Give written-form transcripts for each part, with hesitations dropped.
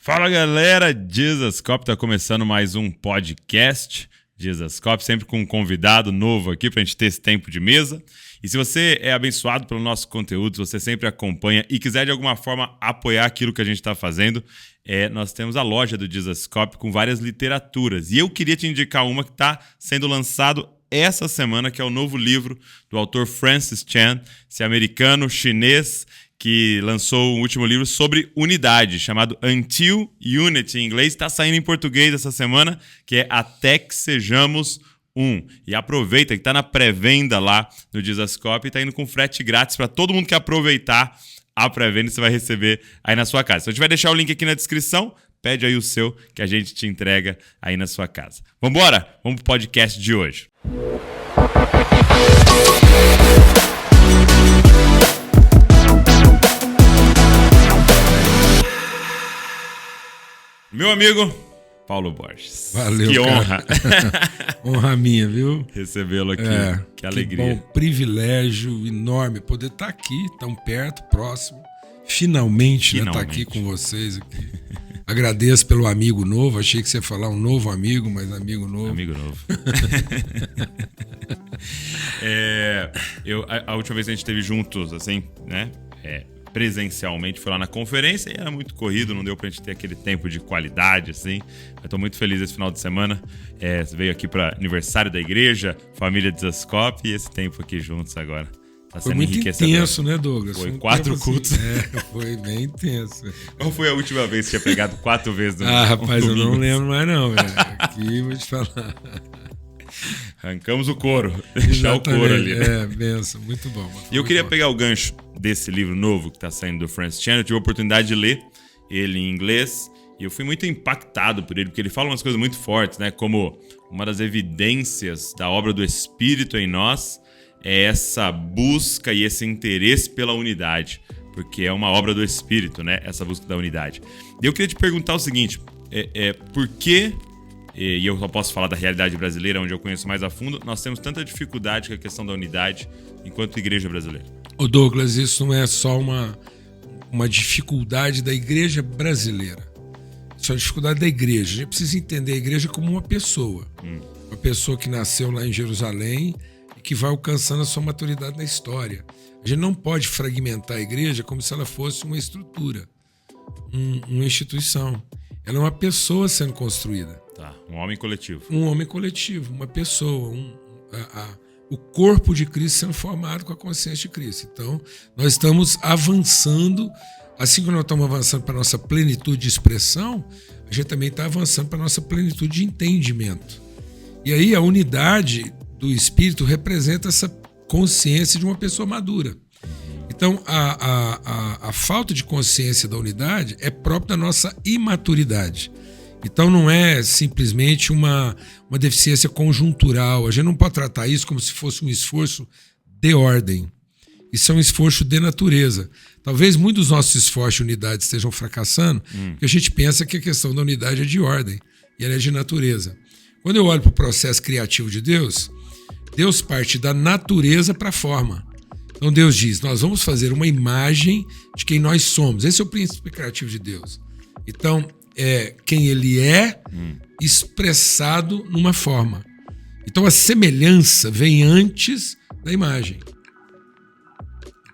Fala galera, Jesuscope tá começando mais um podcast Jesuscope, sempre com um convidado novo aqui pra gente ter esse tempo de mesa. E se você é abençoado pelo nosso conteúdo, se você sempre acompanha e quiser de alguma forma apoiar aquilo que a gente está fazendo, nós temos a loja do Jesuscope com várias literaturas. E eu queria te indicar uma que está sendo lançado essa semana, que é o novo livro do autor Francis Chan, esse americano chinês que lançou o último livro sobre unidade, chamado Until Unity em inglês. Está saindo em português essa semana, que é Até que Sejamos Um. E aproveita que está na pré-venda lá no Jesuscope e está indo com frete grátis para todo mundo que aproveitar a pré-venda, você vai receber aí na sua casa. Então a gente vai deixar o link aqui na descrição, pede aí o seu que a gente te entrega aí na sua casa. Vambora? Vamos pro podcast de hoje. Meu amigo Paulo Borges. Valeu, que honra. Honra minha, viu? Recebê-lo aqui. Que alegria. Que bom, privilégio enorme poder estar aqui, tão perto, próximo. Finalmente. Estar aqui com vocês. Aqui. Agradeço pelo amigo novo. Achei que você ia falar um novo amigo, mas amigo novo. Amigo novo. A última vez que a gente esteve juntos, assim, né? Presencialmente, foi lá na conferência e era muito corrido, não deu pra gente ter aquele tempo de qualidade, assim. Eu tô muito feliz esse final de semana. Você veio aqui para aniversário da igreja, família Jesuscope, e esse tempo aqui juntos agora. Tá sendo foi muito intenso, né, Douglas? Foi 4 cultos. Foi bem intenso. Qual foi a última vez que você tinha pregado 4 vezes no rapaz, domingo? Eu não lembro mais não, velho. Aqui vou te falar. Arrancamos o couro, deixar o couro ali. Benção, muito bom. E eu queria pegar o gancho desse livro novo que está saindo do Francis Chan. Eu tive a oportunidade de ler ele em inglês e eu fui muito impactado por ele, porque ele fala umas coisas muito fortes, né? Como uma das evidências da obra do Espírito em nós é essa busca e esse interesse pela unidade, porque é uma obra do Espírito, né? Essa busca da unidade. E eu queria te perguntar o seguinte, por que... E eu só posso falar da realidade brasileira, onde eu conheço mais a fundo, nós temos tanta dificuldade com a questão da unidade enquanto igreja brasileira. Ô Douglas, isso não é só uma dificuldade da igreja brasileira. Isso é uma dificuldade da igreja. A gente precisa entender a igreja como uma pessoa. Uma pessoa que nasceu lá em Jerusalém e que vai alcançando a sua maturidade na história. A gente não pode fragmentar a igreja como se ela fosse uma estrutura, uma instituição. Ela é uma pessoa sendo construída. Um homem coletivo. Um homem coletivo, uma pessoa, o corpo de Cristo sendo formado com a consciência de Cristo. Então, nós estamos avançando, assim como nós estamos avançando para a nossa plenitude de expressão, a gente também está avançando para a nossa plenitude de entendimento. E aí a unidade do Espírito representa essa consciência de uma pessoa madura. Então, a falta de consciência da unidade é própria da nossa imaturidade. Então não é simplesmente uma deficiência conjuntural. A gente não pode tratar isso como se fosse um esforço de ordem. Isso é um esforço de natureza. Talvez muitos dos nossos esforços de unidade estejam fracassando, porque a gente pensa que a questão da unidade é de ordem e ela é de natureza. Quando eu olho para o processo criativo de Deus, Deus parte da natureza para a forma. Então Deus diz, nós vamos fazer uma imagem de quem nós somos. Esse é o princípio criativo de Deus. Então, quem ele é expressado numa forma. Então a semelhança vem antes da imagem.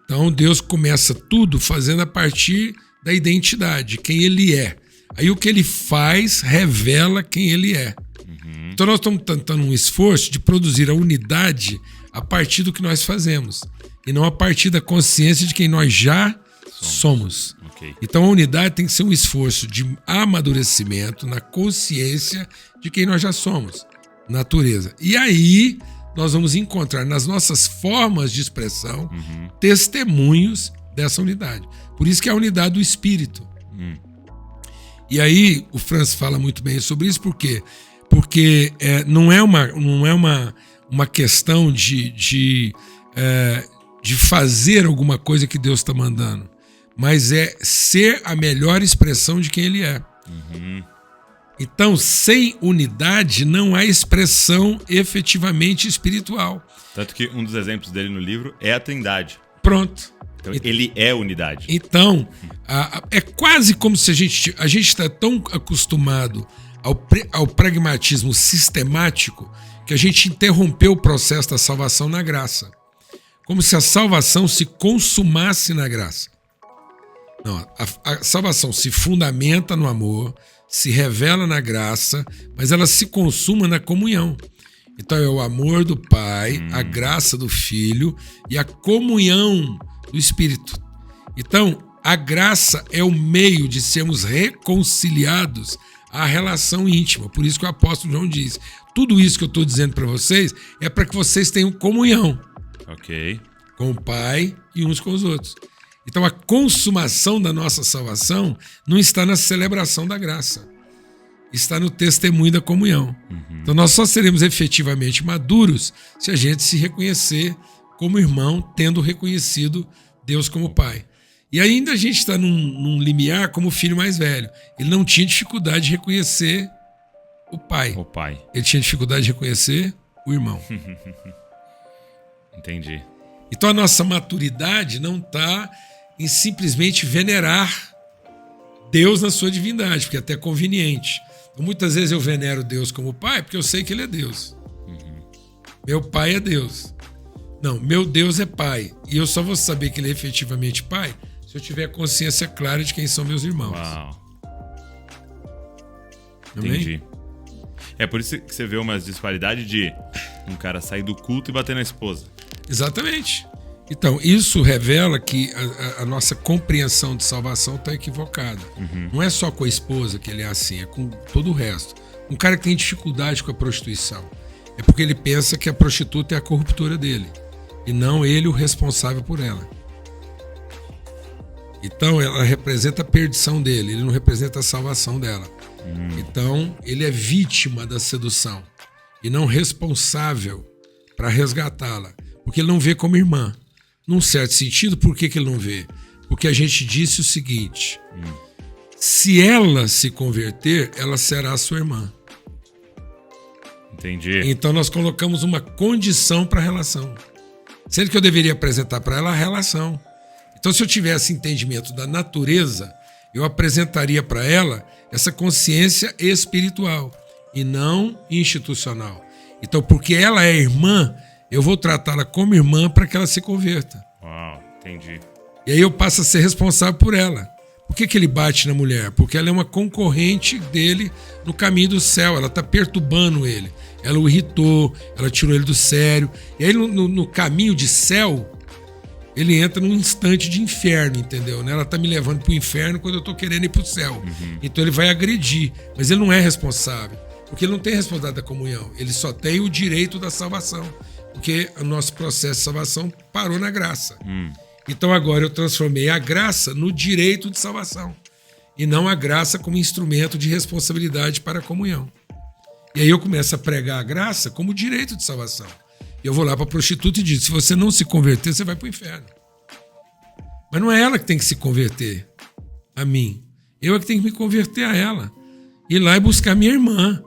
Então Deus começa tudo fazendo a partir da identidade, quem ele é. Aí o que ele faz revela quem ele é. Então nós estamos tentando um esforço de produzir a unidade a partir do que nós fazemos e não a partir da consciência de quem nós já somos. Então a unidade tem que ser um esforço de amadurecimento na consciência de quem nós já somos, natureza. E aí nós vamos encontrar nas nossas formas de expressão testemunhos dessa unidade. Por isso que é a unidade do Espírito. E aí o Francis fala muito bem sobre isso, por quê? Porque não é uma questão de fazer alguma coisa que Deus está mandando, mas é ser a melhor expressão de quem ele é. Então, sem unidade, não há expressão efetivamente espiritual. Tanto que um dos exemplos dele no livro é a Trindade. Pronto. Então, ele é unidade. Então, é quase como se a gente está tão acostumado ao pragmatismo sistemático que a gente interrompeu o processo da salvação na graça. Como se a salvação se consumasse na graça. Não, a salvação se fundamenta no amor, se revela na graça, mas ela se consuma na comunhão. Então é o amor do Pai, a graça do Filho e a comunhão do Espírito. Então, a graça é o meio de sermos reconciliados à relação íntima. Por isso que o apóstolo João diz, tudo isso que eu estou dizendo para vocês é para que vocês tenham comunhão. Ok. Com o Pai e uns com os outros. Então a consumação da nossa salvação não está na celebração da graça. Está no testemunho da comunhão. Então nós só seremos efetivamente maduros se a gente se reconhecer como irmão, tendo reconhecido Deus como Pai. E ainda a gente está num limiar como o filho mais velho. Ele não tinha dificuldade de reconhecer o pai. Ele tinha dificuldade de reconhecer o irmão. Entendi. Então a nossa maturidade não está em simplesmente venerar Deus na sua divindade, porque é até conveniente. Então, muitas vezes eu venero Deus como Pai porque eu sei que Ele é Deus. Meu Pai é Deus. Não, meu Deus é Pai. E eu só vou saber que Ele é efetivamente Pai se eu tiver consciência clara de quem são meus irmãos. Uau. Entendi. É por isso que você vê uma disparidade de um cara sair do culto e bater na esposa. Exatamente. Então, isso revela que a nossa compreensão de salvação está equivocada. Não é só com a esposa que ele é assim, é com todo o resto. Um cara que tem dificuldade com a prostituição é porque ele pensa que a prostituta é a corruptora dele e não ele o responsável por ela. Então, ela representa a perdição dele, ele não representa a salvação dela. Então, ele é vítima da sedução e não responsável para resgatá-la, porque ele não vê como irmã. Num certo sentido, por que ele não vê? Porque a gente disse o seguinte, se ela se converter, ela será sua irmã. Entendi. Então nós colocamos uma condição para a relação. Sendo que eu deveria apresentar para ela a relação. Então se eu tivesse entendimento da natureza, eu apresentaria para ela essa consciência espiritual e não institucional. Então, porque ela é irmã, eu vou tratá-la como irmã para que ela se converta. Uau, entendi. E aí eu passo a ser responsável por ela. Por que ele bate na mulher? Porque ela é uma concorrente dele no caminho do céu. Ela está perturbando ele. Ela o irritou, ela tirou ele do sério. E aí no caminho de céu, ele entra num instante de inferno, entendeu? Ela está me levando para o inferno quando eu estou querendo ir para o céu. Então ele vai agredir. Mas ele não é responsável. Porque ele não tem responsabilidade da comunhão. Ele só tem o direito da salvação. Porque o nosso processo de salvação parou na graça. Então agora eu transformei a graça no direito de salvação. E não a graça como instrumento de responsabilidade para a comunhão. E aí eu começo a pregar a graça como direito de salvação. E eu vou lá para a prostituta e digo, se você não se converter, você vai para o inferno. Mas não é ela que tem que se converter a mim. Eu é que tenho que me converter a ela. Ir lá e buscar minha irmã.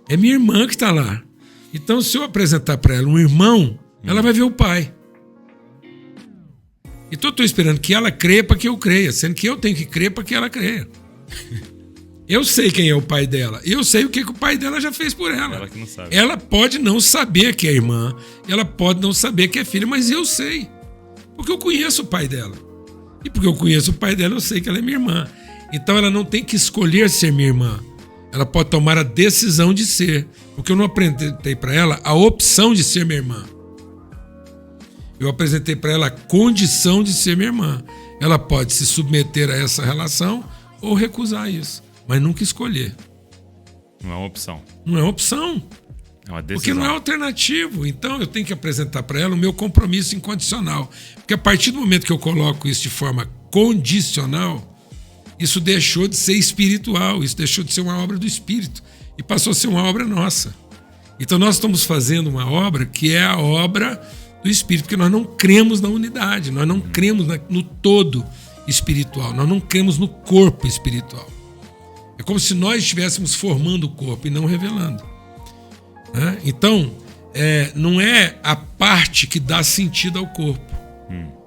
É minha irmã que está lá. Então, se eu apresentar para ela um irmão, ela vai ver o pai. Então, eu estou esperando que ela creia para que eu creia, sendo que eu tenho que crer para que ela creia. Eu sei quem é o pai dela. E eu sei o que o pai dela já fez por ela. Ela que não sabe. Ela pode não saber que é irmã, ela pode não saber que é filha, mas eu sei. Porque eu conheço o pai dela. E porque eu conheço o pai dela, eu sei que ela é minha irmã. Então, ela não tem que escolher ser minha irmã. Ela pode tomar a decisão de ser, porque eu não apresentei para ela a opção de ser minha irmã. Eu apresentei para ela a condição de ser minha irmã. Ela pode se submeter a essa relação ou recusar isso, mas nunca escolher. Não é uma opção. Não é opção. É uma decisão. Porque não é alternativo. Então eu tenho que apresentar para ela o meu compromisso incondicional. Porque a partir do momento que eu coloco isso de forma condicional, isso deixou de ser espiritual, isso deixou de ser uma obra do Espírito e passou a ser uma obra nossa. Então nós estamos fazendo uma obra que é a obra do Espírito, porque nós não cremos na unidade, nós não cremos no todo espiritual, nós não cremos no corpo espiritual. É como se nós estivéssemos formando o corpo e não revelando. Então, não é a parte que dá sentido ao corpo.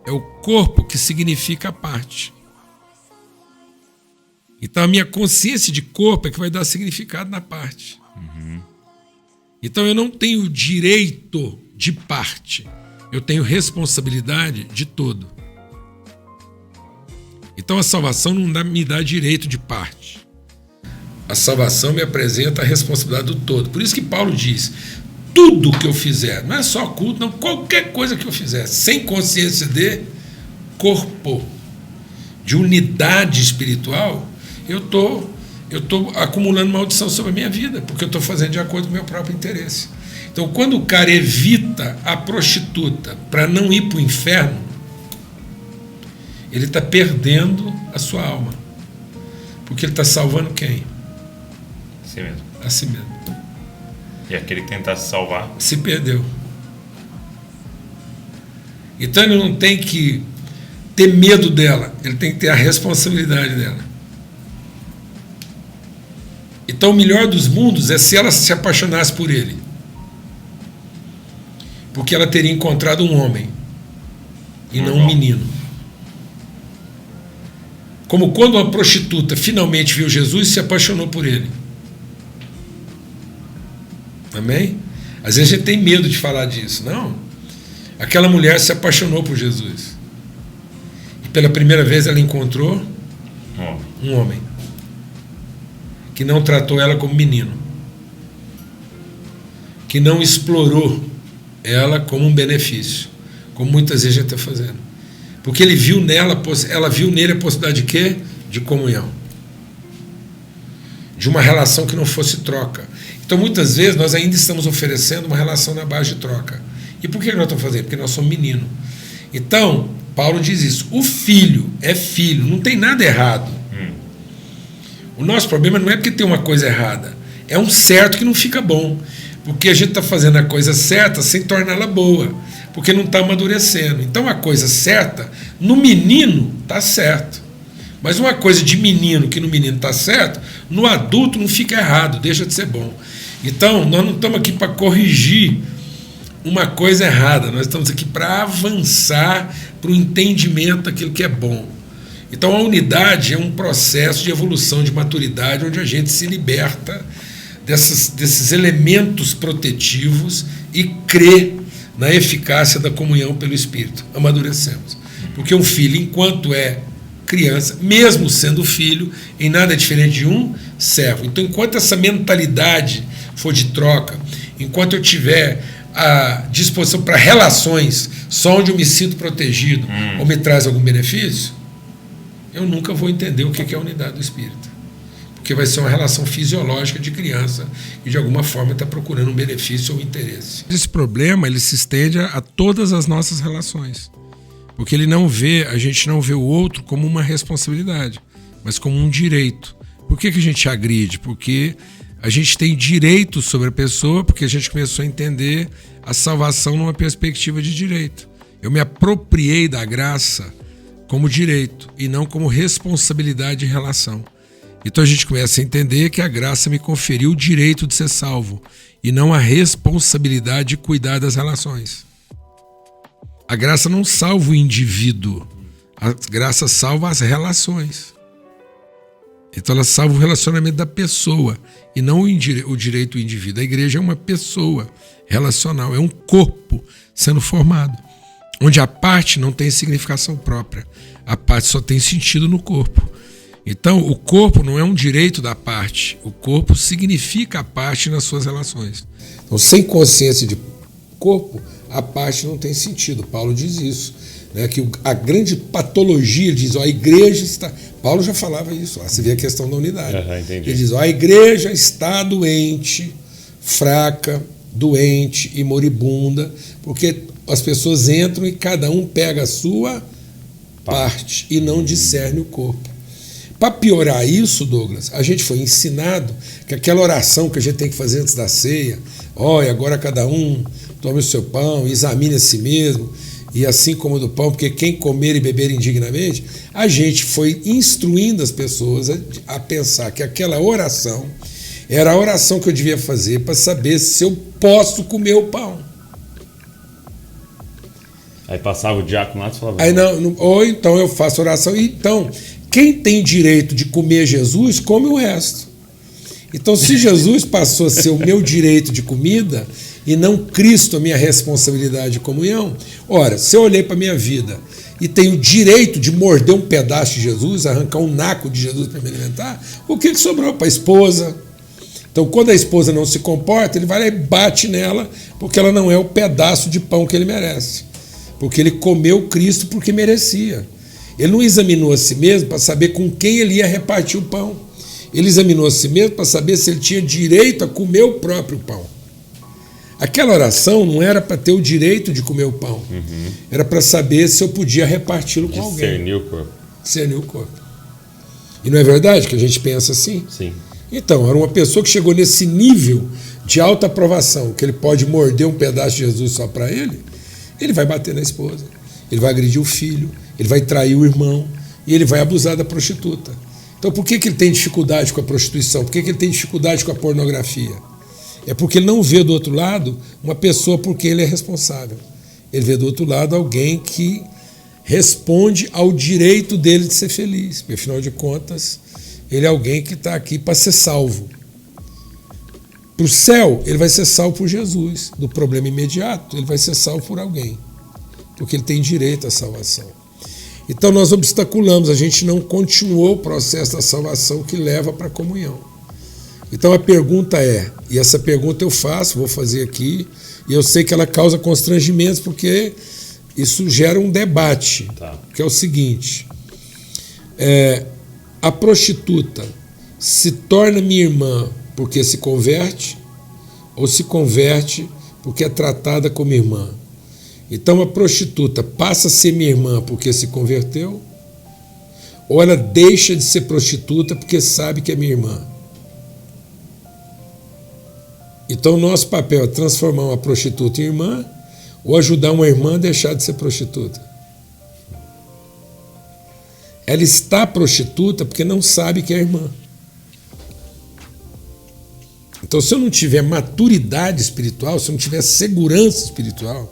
é o corpo que significa a parte. Então a minha consciência de corpo é que vai dar significado na parte. Então eu não tenho direito de parte, eu tenho responsabilidade de todo. Então a salvação não me dá direito de parte. A salvação me apresenta a responsabilidade do todo. Por isso que Paulo diz, tudo que eu fizer, não é só culto, não, qualquer coisa que eu fizer, sem consciência de corpo, de unidade espiritual, eu estou acumulando maldição sobre a minha vida, porque eu estou fazendo de acordo com o meu próprio interesse. Então, quando o cara evita a prostituta para não ir para o inferno, ele está perdendo a sua alma. Porque ele está salvando quem? A si mesmo. A si mesmo. E aquele que tentar se salvar se perdeu. Então ele não tem que ter medo dela, ele tem que ter a responsabilidade dela. Então o melhor dos mundos é se ela se apaixonasse por ele. Porque ela teria encontrado um homem e não um menino. Como quando uma prostituta finalmente viu Jesus e se apaixonou por ele. Amém? Às vezes a gente tem medo de falar disso. Não. Aquela mulher se apaixonou por Jesus. E pela primeira vez ela encontrou um homem que não tratou ela como menino, que não explorou ela como um benefício, como muitas vezes a gente está fazendo. Porque ela viu nele a possibilidade de quê? De comunhão. De uma relação que não fosse troca. Então muitas vezes nós ainda estamos oferecendo uma relação na base de troca. E por que nós estamos fazendo? Porque nós somos meninos. Então, Paulo diz isso. O filho é filho, não tem nada errado. O nosso problema não é porque tem uma coisa errada. É um certo que não fica bom. Porque a gente está fazendo a coisa certa sem torná-la boa. Porque não está amadurecendo. Então a coisa certa, no menino, está certo. Mas uma coisa de menino que no menino está certo, no adulto não fica errado, deixa de ser bom. Então nós não estamos aqui para corrigir uma coisa errada. Nós estamos aqui para avançar para o entendimento daquilo que é bom. Então a unidade é um processo de evolução, de maturidade, onde a gente se liberta desses elementos protetivos e crê na eficácia da comunhão pelo Espírito. Amadurecemos. Porque um filho, enquanto é criança, mesmo sendo filho, em nada é diferente de um servo. Então, enquanto essa mentalidade for de troca, enquanto eu tiver a disposição para relações só onde eu me sinto protegido ou me traz algum benefício, eu nunca vou entender o que é a unidade do Espírito. Porque vai ser uma relação fisiológica de criança que de alguma forma está procurando um benefício ou interesse. Esse problema ele se estende a todas as nossas relações. Porque a gente não vê o outro como uma responsabilidade, mas como um direito. Por que a gente agride? Porque a gente tem direito sobre a pessoa, porque a gente começou a entender a salvação numa perspectiva de direito. Eu me apropriei da graça como direito e não como responsabilidade em relação. Então a gente começa a entender que a graça me conferiu o direito de ser salvo e não a responsabilidade de cuidar das relações. A graça não salva o indivíduo, a graça salva as relações. Então ela salva o relacionamento da pessoa e não o direito do indivíduo. A igreja é uma pessoa relacional, é um corpo sendo formado, onde a parte não tem significação própria, a parte só tem sentido no corpo. Então o corpo não é um direito da parte, o corpo significa a parte nas suas relações. Então sem consciência de corpo, a parte não tem sentido. Paulo diz isso, né? Que a grande patologia diz, a igreja está... Paulo já falava isso, você vê a questão da unidade. Ele diz, a igreja está doente, fraca, doente e moribunda, porque as pessoas entram e cada um pega a sua parte e não discerne o corpo. Para piorar isso, Douglas, a gente foi ensinado que aquela oração que a gente tem que fazer antes da ceia, olha, agora cada um tome o seu pão, examine a si mesmo, e assim como do pão, porque quem comer e beber indignamente, a gente foi instruindo as pessoas a pensar que aquela oração era a oração que eu devia fazer para saber se eu posso comer o pão. Aí passava o diácono lá e falava... Aí ou então eu faço oração. Então, quem tem direito de comer Jesus, come o resto. Então, se Jesus passou a ser o meu direito de comida e não Cristo a minha responsabilidade de comunhão, ora, se eu olhei para a minha vida e tenho o direito de morder um pedaço de Jesus, arrancar um naco de Jesus para me alimentar, o que sobrou para a esposa? Então, quando a esposa não se comporta, ele vai lá e bate nela, porque ela não é o pedaço de pão que ele merece. Porque ele comeu Cristo porque merecia. Ele não examinou a si mesmo para saber com quem ele ia repartir o pão. Ele examinou a si mesmo para saber se ele tinha direito a comer o próprio pão. Aquela oração não era para ter o direito de comer o pão. Era para saber se eu podia reparti-lo com alguém. Discernir o corpo. Discernir o corpo. E não é verdade que a gente pensa assim? Sim. Então, era uma pessoa que chegou nesse nível de alta aprovação, que ele pode morder um pedaço de Jesus só para ele vai bater na esposa, ele vai agredir o filho, ele vai trair o irmão e ele vai abusar da prostituta. Então, por que ele tem dificuldade com a prostituição? Por que ele tem dificuldade com a pornografia? É porque ele não vê do outro lado uma pessoa por quem ele é responsável. Ele vê do outro lado alguém que responde ao direito dele de ser feliz. Porque, afinal de contas, ele é alguém que está aqui para ser salvo. Para o céu, ele vai ser salvo por Jesus. Do problema imediato, ele vai ser salvo por alguém. Porque ele tem direito à salvação. Então nós obstaculamos, a gente não continuou o processo da salvação que leva para a comunhão. Então a pergunta é, e essa pergunta eu faço, vou fazer aqui, e eu sei que ela causa constrangimentos, porque isso gera um debate, que é o seguinte: a prostituta se torna minha irmã porque se converte, ou se converte porque é tratada como irmã? Então a prostituta passa a ser minha irmã porque se converteu, ou ela deixa de ser prostituta porque sabe que é minha irmã? Então o nosso papel é transformar uma prostituta em irmã, ou ajudar uma irmã a deixar de ser prostituta. Ela está prostituta porque não sabe que é irmã. Então, se eu não tiver maturidade espiritual, se eu não tiver segurança espiritual,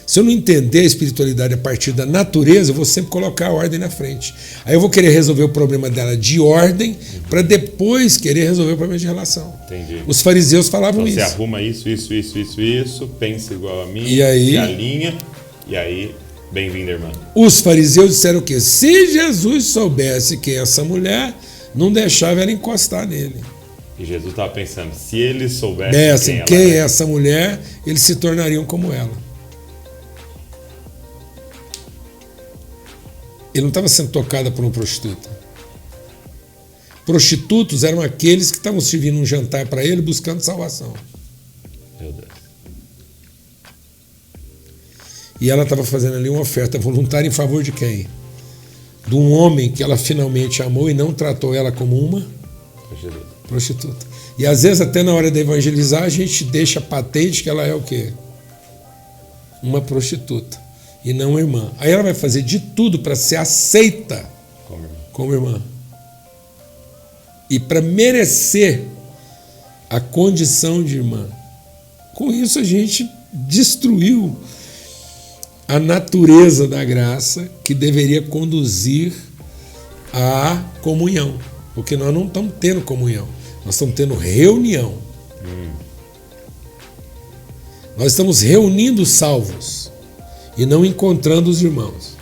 se eu não entender a espiritualidade a partir da natureza, eu vou sempre colocar a ordem na frente. Aí eu vou querer resolver o problema dela de ordem, para depois querer resolver o problema de relação. Entendi. Os fariseus falavam então, isso. Você arruma isso, pensa igual a mim, e aí, se alinha, e aí, bem-vinda, irmã. Os fariseus disseram o quê? Se Jesus soubesse quem é essa mulher, não deixava ela encostar nele. E Jesus estava pensando, se eles soubessem quem é essa mulher, eles se tornariam como ela. Ele não estava sendo tocado por uma prostituta. Prostitutos eram aqueles que estavam servindo um jantar para ele buscando salvação. Meu Deus. E ela estava fazendo ali uma oferta voluntária em favor de quem? De um homem que ela finalmente amou e não tratou ela como uma prostituta. E às vezes até na hora de evangelizar a gente deixa patente que ela é o quê? Uma prostituta e não uma irmã. Aí ela vai fazer de tudo para ser aceita como irmã. E para merecer a condição de irmã. Com isso a gente destruiu a natureza da graça que deveria conduzir à comunhão. Porque nós não estamos tendo comunhão, nós estamos tendo reunião. Nós estamos reunindo os salvos e não encontrando os irmãos.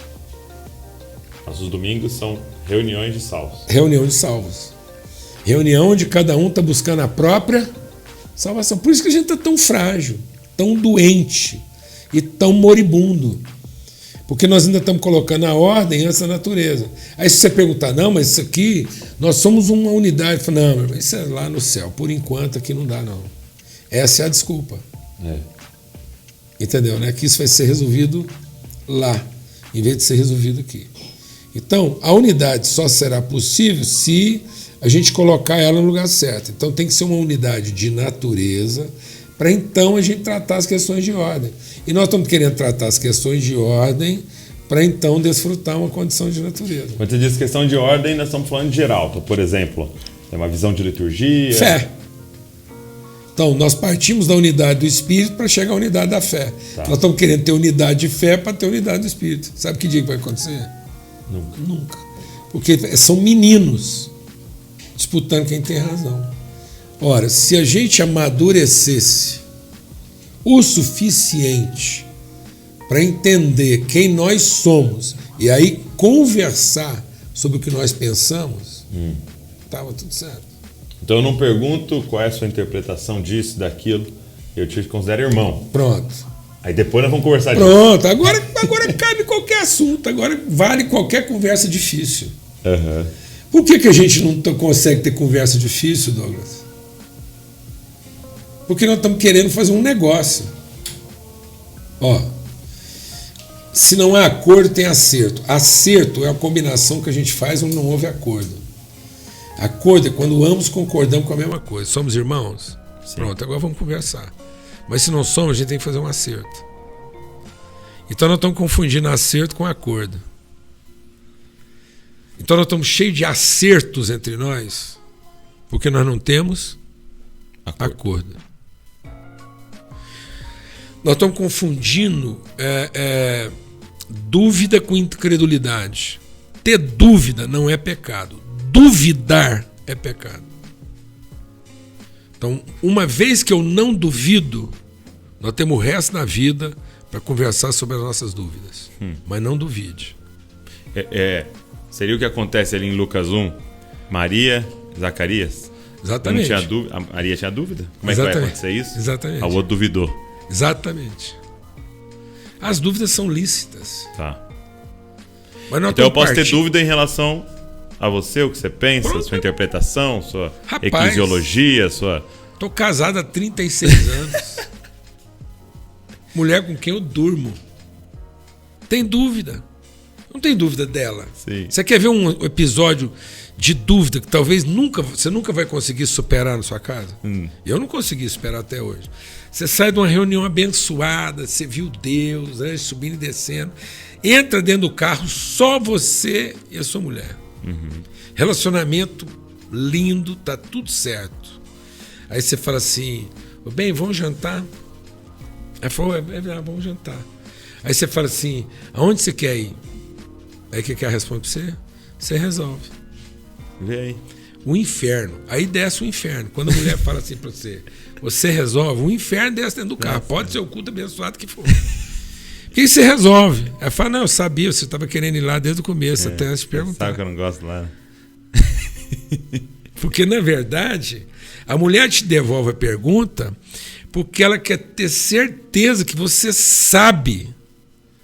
Nossos domingos são reuniões de salvos. Reunião de salvos. Reunião onde cada um está buscando a própria salvação. Por isso que a gente está tão frágil, tão doente e tão moribundo. Porque nós ainda estamos colocando a ordem antes da natureza. Aí se você perguntar, não, mas isso aqui, nós somos uma unidade. Fala, não, meu irmão, isso é lá no céu. Por enquanto aqui não dá, não. Essa é a desculpa. Entendeu, né? Que isso vai ser resolvido lá, em vez de ser resolvido aqui. Então, a unidade só será possível se a gente colocar ela no lugar certo. Então tem que ser uma unidade de natureza, para então a gente tratar as questões de ordem. E nós estamos querendo tratar as questões de ordem para então desfrutar uma condição de natureza. Quando você diz questão de ordem, nós estamos falando de geral. Então, por exemplo, tem uma visão de liturgia. Fé. Então, nós partimos da unidade do Espírito para chegar à unidade da fé. Tá. Nós estamos querendo ter unidade de fé para ter unidade do Espírito. Sabe que dia que vai acontecer? Nunca. Porque são meninos disputando quem tem razão. Ora, se a gente amadurecesse o suficiente para entender quem nós somos e aí conversar sobre o que nós pensamos, estava tudo certo. Então eu não pergunto qual é a sua interpretação disso, daquilo. Eu te considero irmão. Pronto. Aí depois nós vamos conversar disso. Pronto. Agora cabe qualquer assunto. Agora vale qualquer conversa difícil. Uhum. Por que a gente não consegue ter conversa difícil, Douglas? Porque nós estamos querendo fazer um negócio. Ó, se não há acordo, tem acerto. Acerto é a combinação que a gente faz onde não houve acordo. Acordo é quando ambos concordamos com a mesma coisa. Somos irmãos? Sim. Pronto, agora vamos conversar. Mas se não somos, a gente tem que fazer um acerto. Então nós estamos confundindo acerto com acordo. Então nós estamos cheios de acertos entre nós, porque nós não temos acordo. Nós estamos confundindo dúvida com incredulidade. Ter dúvida não é pecado. Duvidar é pecado. Então, uma vez que eu não duvido, nós temos o resto da vida para conversar sobre as nossas dúvidas. Mas não duvide. Seria o que acontece ali em Lucas 1? Maria, Zacarias? Exatamente. Não tinha dúvida, a Maria tinha dúvida? Como é que vai acontecer isso? Exatamente. O outro duvidou. Exatamente. As dúvidas são lícitas. Tá. Mas então eu posso ter dúvida em relação a você, o que você pensa, a sua interpretação, sua eclesiologia, sua... Tô casado há 36 anos. Mulher com quem eu durmo. Tem dúvida. Não tem dúvida dela. Sim. Você quer ver um episódio de dúvida que talvez você nunca vai conseguir superar na sua casa? Eu não consegui superar até hoje. Você sai de uma reunião abençoada, você viu Deus, anjos subindo e descendo, entra dentro do carro, só você e a sua mulher. Relacionamento lindo, tá tudo certo. Aí você fala assim, bem, vamos jantar? Aí falou, vamos jantar. Aí você fala assim, aonde você quer ir? Aí o que ela responde pra você? Você resolve. Vê aí. O inferno. Aí desce o inferno. Quando a mulher fala assim pra você, você resolve, o inferno desce dentro do carro. Pode ser o culto abençoado que for. Porque você resolve. Ela fala, não, eu sabia, você estava querendo ir lá desde o começo, até antes de perguntar. Sabe que eu não gosto lá. Porque, na verdade, a mulher te devolve a pergunta porque ela quer ter certeza que você sabe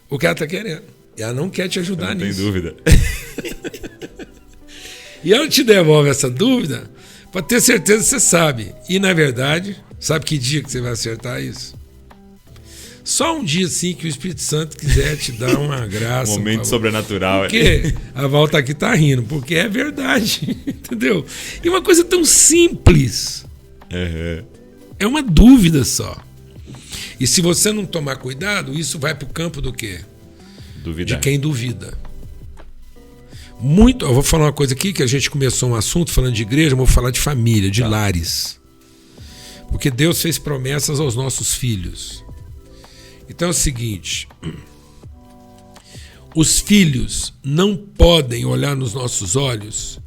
o que ela está querendo. E ela não quer te ajudar nisso. Não tem dúvida. E ela te devolve essa dúvida para ter certeza que você sabe. E, na verdade, sabe que dia que você vai acertar isso? Só um dia, assim, que o Espírito Santo quiser te dar uma graça. Um momento sobrenatural. Porque a Val tá aqui, tá rindo, porque é verdade, entendeu? E uma coisa tão simples. É uma dúvida só. E se você não tomar cuidado, isso vai pro campo do quê? Duvidar. De quem duvida. Eu vou falar uma coisa aqui, que a gente começou um assunto falando de igreja, eu vou falar de família, de lares. Porque Deus fez promessas aos nossos filhos. Então é o seguinte, os filhos não podem olhar nos nossos olhos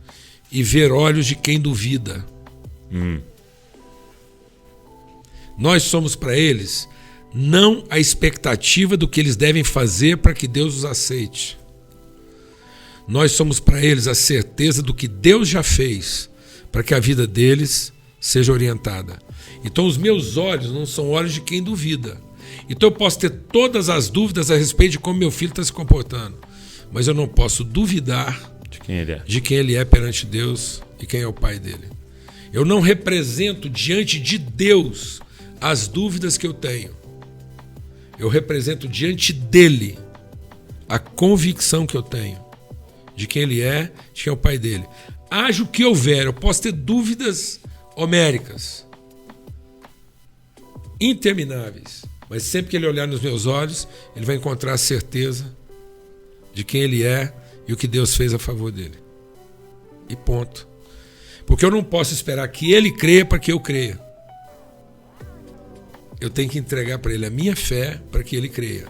e ver olhos de quem duvida. Nós somos para eles não a expectativa do que eles devem fazer para que Deus os aceite. Nós somos para eles a certeza do que Deus já fez para que a vida deles seja orientada. Então os meus olhos não são olhos de quem duvida. Então eu posso ter todas as dúvidas a respeito de como meu filho está se comportando, mas eu não posso duvidar de quem ele é perante Deus e quem é o pai dele. Eu não represento diante de Deus as dúvidas que eu tenho. Eu represento diante dele a convicção que eu tenho de quem ele é, de quem é o pai dele. Haja o que houver, eu posso ter dúvidas homéricas, intermináveis. Mas sempre que ele olhar nos meus olhos, ele vai encontrar a certeza de quem ele é e o que Deus fez a favor dele. E ponto. Porque eu não posso esperar que ele creia para que eu creia. eu tenho que entregar para ele a minha fé para que ele creia.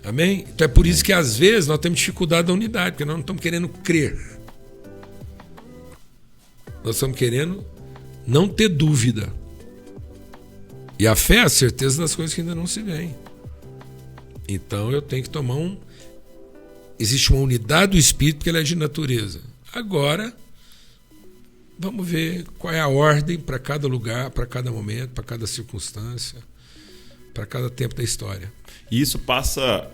Amém? Então é por isso que às vezes nós temos dificuldade da unidade, porque nós não estamos querendo crer. Nós estamos querendo não ter dúvida. E a fé é a certeza das coisas que ainda não se veem. Então eu tenho que tomar existe uma unidade do Espírito porque ela é de natureza. Agora, vamos ver qual é a ordem para cada lugar, para cada momento, para cada circunstância, para cada tempo da história. E isso passa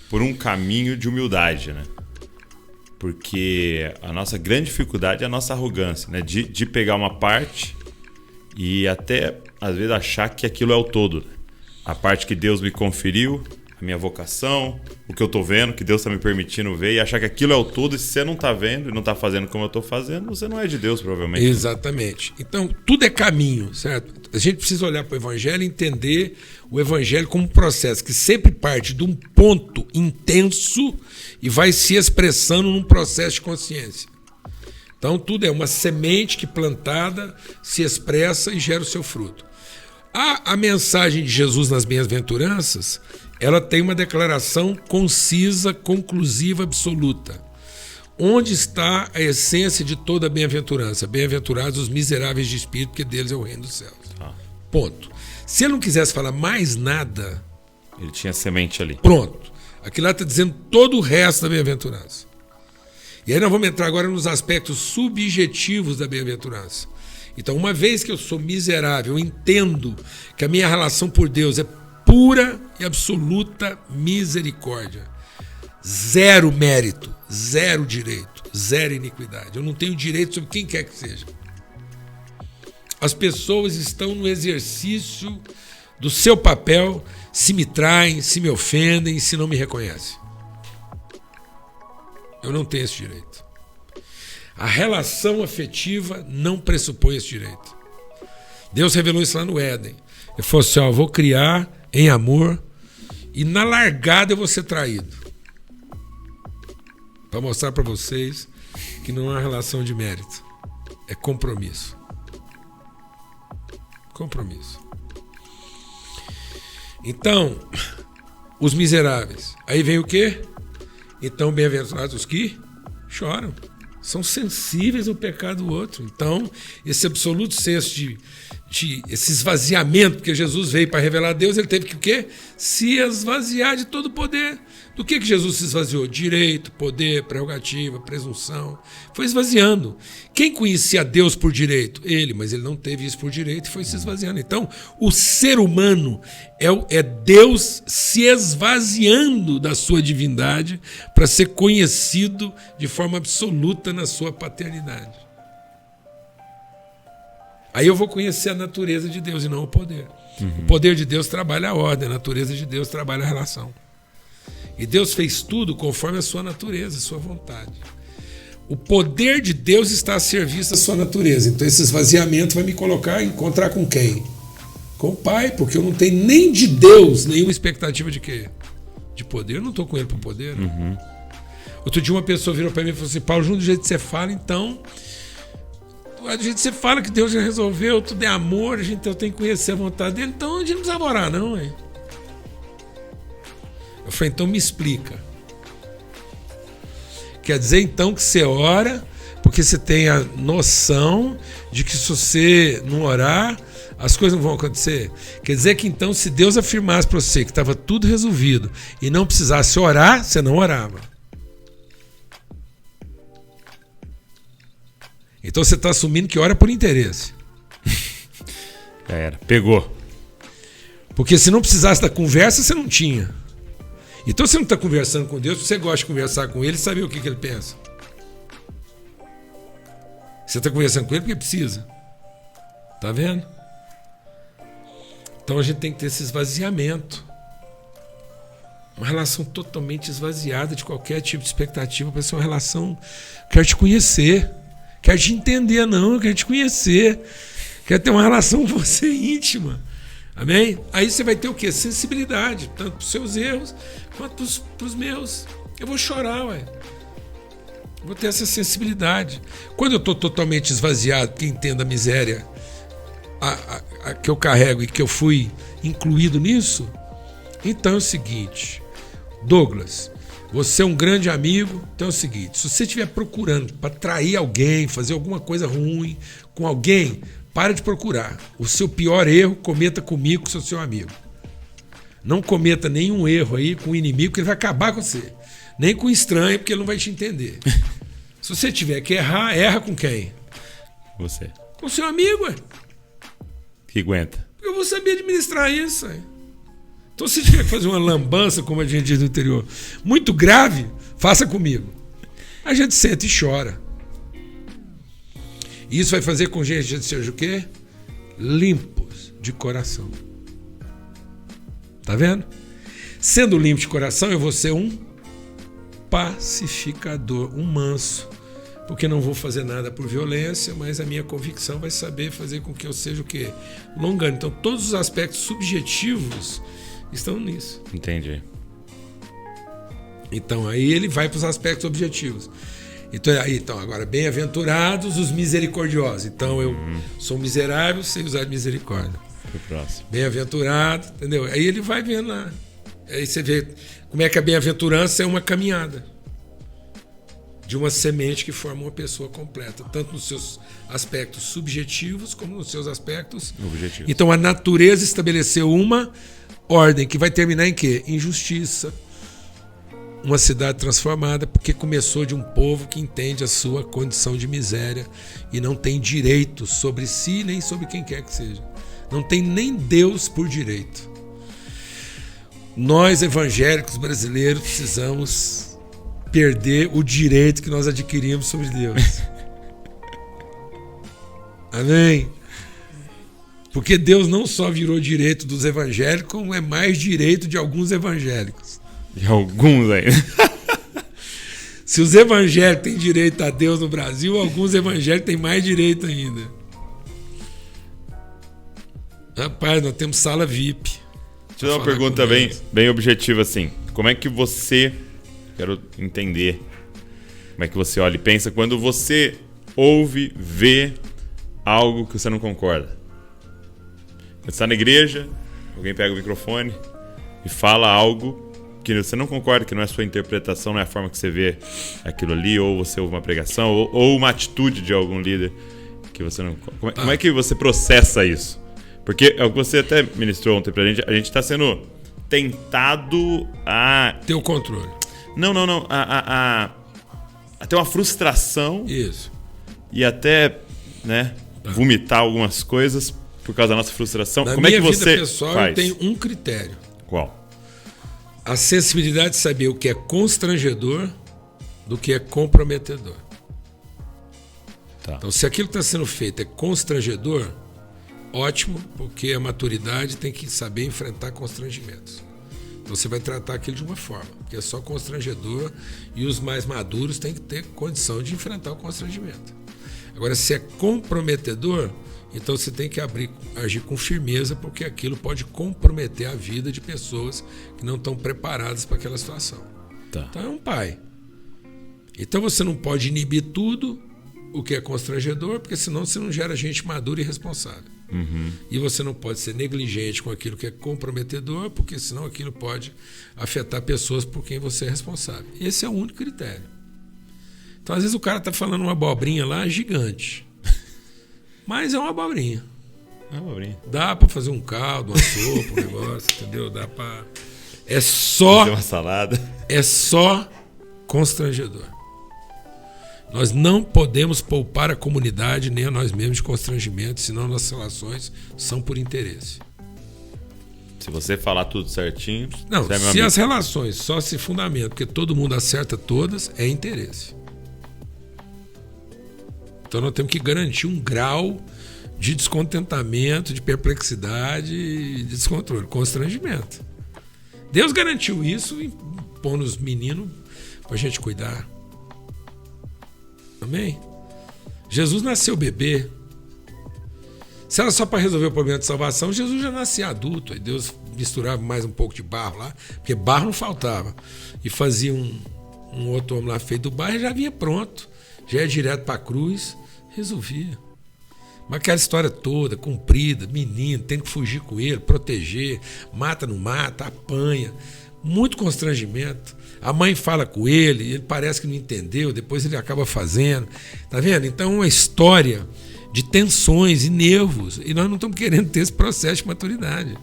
por um caminho de humildade, né? Porque a nossa grande dificuldade é a nossa arrogância, né? De pegar uma parte e até, às vezes, achar que aquilo é o todo, né? A parte que Deus me conferiu, a minha vocação, o que eu estou vendo, que Deus está me permitindo ver, e achar que aquilo é o todo, e se você não está vendo e não está fazendo como eu estou fazendo, você não é de Deus, provavelmente. Exatamente. Então, tudo é caminho, certo? A gente precisa olhar para o Evangelho e entender o Evangelho como um processo que sempre parte de um ponto intenso e vai se expressando num processo de consciência. Então, tudo é uma semente que plantada se expressa e gera o seu fruto. A mensagem de Jesus nas bem-aventuranças, ela tem uma declaração concisa, conclusiva, absoluta. Onde está a essência de toda a bem-aventurança? Bem-aventurados os miseráveis de espírito, porque deles é o reino dos céus. Ponto. Se ele não quisesse falar mais nada... Ele tinha semente ali. Pronto. Aquilo lá está dizendo todo o resto da bem-aventurança. E aí nós vamos entrar agora nos aspectos subjetivos da bem-aventurança. Então, uma vez que eu sou miserável, eu entendo que a minha relação por Deus é pura e absoluta misericórdia. Zero mérito, zero direito, zero iniquidade. Eu não tenho direito sobre quem quer que seja. As pessoas estão no exercício do seu papel, se me traem, se me ofendem, se não me reconhecem. Eu não tenho esse direito. A relação afetiva não pressupõe esse direito. Deus revelou isso lá no Éden. Ele falou assim, eu vou criar em amor e na largada eu vou ser traído. Para mostrar para vocês que não é uma relação de mérito. É compromisso. Compromisso. Então, os miseráveis. Aí vem o quê? Então, bem-aventurados os que choram. São sensíveis ao pecado do outro. Então, esse absoluto senso de esse esvaziamento, porque Jesus veio para revelar a Deus, ele teve que o quê? Se esvaziar de todo o poder. Do que Jesus se esvaziou? Direito, poder, prerrogativa, presunção. Foi esvaziando. Quem conhecia Deus por direito? Ele, mas ele não teve isso por direito e foi se esvaziando. Então, o ser humano é Deus se esvaziando da sua divindade para ser conhecido de forma absoluta na sua paternidade. Aí eu vou conhecer a natureza de Deus e não o poder. O poder de Deus trabalha a ordem, a natureza de Deus trabalha a relação. E Deus fez tudo conforme a sua natureza, a sua vontade. O poder de Deus está a serviço da sua natureza. Então esse esvaziamento vai me encontrar com quem? Com o Pai, porque eu não tenho nem de Deus nenhuma expectativa de quê? De poder. Eu não estou com ele para o poder. Outro dia uma pessoa virou para mim e falou assim, Paulo, do jeito que você fala, então... Do jeito que você fala que Deus já resolveu, tudo é amor, eu tenho que conhecer a vontade dele, então a gente não precisa orar, não, hein? Eu falei, então me explica. Quer dizer, então, que você ora porque você tem a noção de que se você não orar, as coisas não vão acontecer? Quer dizer que, então, se Deus afirmasse para você que estava tudo resolvido e não precisasse orar, você não orava. Então você está assumindo que ora por interesse. Já era, pegou. Porque se não precisasse da conversa, você não tinha. Então você não está conversando com Deus, você gosta de conversar com Ele e saber o que Ele pensa. Você está conversando com Ele porque precisa. Está vendo? Então a gente tem que ter esse esvaziamento. Uma relação totalmente esvaziada de qualquer tipo de expectativa para ser uma relação... Quero te conhecer. Quero te entender, não. Eu quero te conhecer. Quero ter uma relação com você íntima. Amém? Aí você vai ter o quê? Sensibilidade, tanto para os seus erros quanto para os meus. Eu vou chorar, ué. Eu vou ter essa sensibilidade. Quando eu estou totalmente esvaziado, que entenda a miséria, que eu carrego e que eu fui incluído nisso, então é o seguinte, Douglas, você é um grande amigo, então é o seguinte, se você estiver procurando para trair alguém, fazer alguma coisa ruim com alguém, para de procurar. O seu pior erro, cometa comigo, que sou seu amigo. Não cometa nenhum erro aí com o inimigo, que ele vai acabar com você. Nem com o estranho, porque ele não vai te entender. Se você tiver que errar, erra com quem? Você. Com o seu amigo, ué. Que aguenta. Eu vou saber administrar isso, ué. Então, se tiver que fazer uma lambança, como a gente diz no interior, muito grave, faça comigo. A gente senta e chora. Isso vai fazer com que a gente seja o quê? Limpos de coração. Tá vendo? Sendo limpo de coração, eu vou ser um pacificador, um manso. Porque não vou fazer nada por violência, mas a minha convicção vai saber fazer com que eu seja o quê? Longano. Então, todos os aspectos subjetivos estão nisso. Entendi. Então, aí ele vai para os aspectos objetivos. Então, agora, bem-aventurados os misericordiosos. Então, eu sou miserável sem usar de misericórdia. Foi próximo. Bem-aventurado, entendeu? Aí ele vai vendo lá. Aí você vê como é que a bem-aventurança é uma caminhada de uma semente que forma uma pessoa completa, tanto nos seus aspectos subjetivos como nos seus aspectos objetivos. Então, a natureza estabeleceu uma ordem que vai terminar em quê? Em justiça. Uma cidade transformada, porque começou de um povo que entende a sua condição de miséria e não tem direito sobre si nem sobre quem quer que seja. Não tem nem Deus por direito. Nós, evangélicos brasileiros, precisamos perder o direito que nós adquirimos sobre Deus. Amém? Porque Deus não só virou direito dos evangélicos, como é mais direito de alguns evangélicos. De alguns aí. Se os evangélicos têm direito a Deus no Brasil, alguns evangélicos têm mais direito ainda. Rapaz, nós temos sala VIP. Deixa eu dar uma pergunta bem objetiva assim. Como é que você... Quero entender como é que você olha e pensa quando você ouve, vê algo que você não concorda. Você está na igreja, alguém pega o microfone e fala algo que você não concorda, que não é a sua interpretação, não é a forma que você vê aquilo ali, ou você ouve uma pregação, ou uma atitude de algum líder que você não... Como é que você processa isso? Porque é o que você até ministrou ontem pra gente, a gente está sendo tentado a... Ter o controle. Não. A ter uma frustração. Isso. E até, né, vomitar algumas coisas por causa da nossa frustração. Na Como é que minha você vida pessoal, faz? eu tenho um critério. Qual? A sensibilidade de saber o que é constrangedor do que é comprometedor. Tá. Então, se aquilo que está sendo feito é constrangedor, ótimo, porque a maturidade tem que saber enfrentar constrangimentos. Então, você vai tratar aquilo de uma forma, porque é só constrangedor e os mais maduros têm que ter condição de enfrentar o constrangimento. Agora, se é comprometedor, então você tem que agir com firmeza, porque aquilo pode comprometer a vida de pessoas que não estão preparadas para aquela situação. Tá. Então é um pai. Então você não pode inibir tudo o que é constrangedor, porque senão você não gera gente madura e responsável. E você não pode ser negligente com aquilo que é comprometedor, porque senão aquilo pode afetar pessoas por quem você é responsável. Esse é o único critério. Então às vezes o cara está falando uma abobrinha lá gigante. Mas é uma abobrinha. Dá pra fazer um caldo, uma sopa, um negócio, entendeu? Dá pra... É só... Fazer uma salada. É só constrangedor. Nós não podemos poupar a comunidade nem a nós mesmos de constrangimento, senão nossas relações são por interesse. Se você falar tudo certinho... Não, se as relações só se fundamentam porque todo mundo acerta todas, é interesse. Então nós temos que garantir um grau de descontentamento, de perplexidade, de descontrole, constrangimento. Deus garantiu isso e pondo os meninos para a gente cuidar. Amém? Jesus nasceu bebê. Se era só para resolver o problema de salvação, Jesus já nascia adulto. Aí Deus misturava mais um pouco de barro lá, porque barro não faltava. E fazia um outro homem lá feito do barro e já vinha pronto. Já ia direto para a cruz, resolvia. Mas aquela história toda, comprida, menino, tem que fugir com ele, proteger, mata, não mata, apanha. Muito constrangimento. A mãe fala com ele parece que não entendeu, depois ele acaba fazendo. Tá vendo? Então é uma história de tensões e nervos. E nós não estamos querendo ter esse processo de maturidade.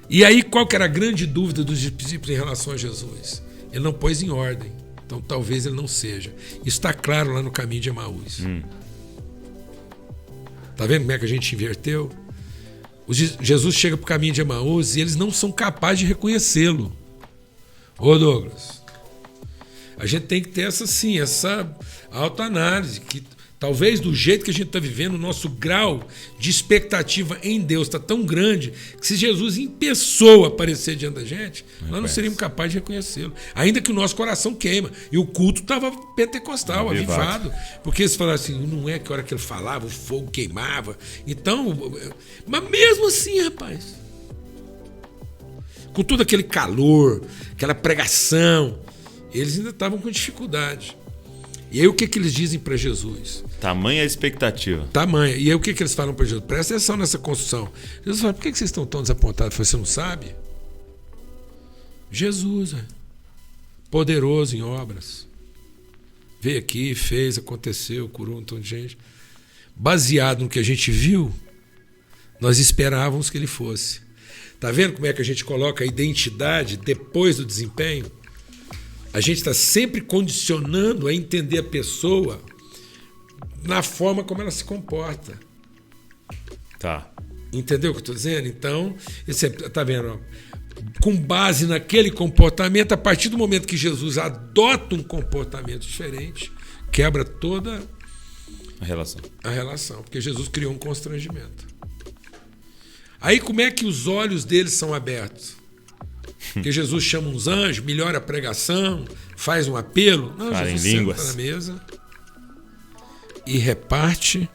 E aí, qual que era a grande dúvida dos discípulos em relação a Jesus? Ele não pôs em ordem. Então talvez ele não seja. Isso está claro lá no caminho de Emaús. Tá vendo como é que a gente inverteu? Jesus chega para o caminho de Emaús e eles não são capazes de reconhecê-lo. Ô Douglas, a gente tem que ter essa autoanálise, que talvez do jeito que a gente está vivendo, o nosso grau de expectativa em Deus está tão grande que se Jesus em pessoa aparecer diante da gente, nós não seríamos capazes de reconhecê-lo. Ainda que o nosso coração queima. E o culto estava pentecostal, avivado. Porque eles falaram assim, não é que a hora que ele falava, o fogo queimava. Então, mas mesmo assim, rapaz, com todo aquele calor, aquela pregação, eles ainda estavam com dificuldade. E aí o que eles dizem para Jesus? Tamanha a expectativa. Tamanha. E aí o que eles falam para Jesus? Presta atenção nessa construção. Jesus fala, por que vocês estão tão desapontados? Você não sabe? Jesus, poderoso em obras. Veio aqui, fez, aconteceu, curou um montão de gente. Baseado no que a gente viu, nós esperávamos que ele fosse. Tá vendo como é que a gente coloca a identidade depois do desempenho? A gente está sempre condicionando a entender a pessoa na forma como ela se comporta. Tá. Entendeu o que eu estou dizendo? Então, você está vendo? Ó, com base naquele comportamento, a partir do momento que Jesus adota um comportamento diferente, quebra toda a relação. Porque Jesus criou um constrangimento. Aí como é que os olhos deles são abertos? Porque Jesus chama uns anjos, melhora a pregação, faz um apelo. Não, fala Jesus em línguas. senta na mesa e reparte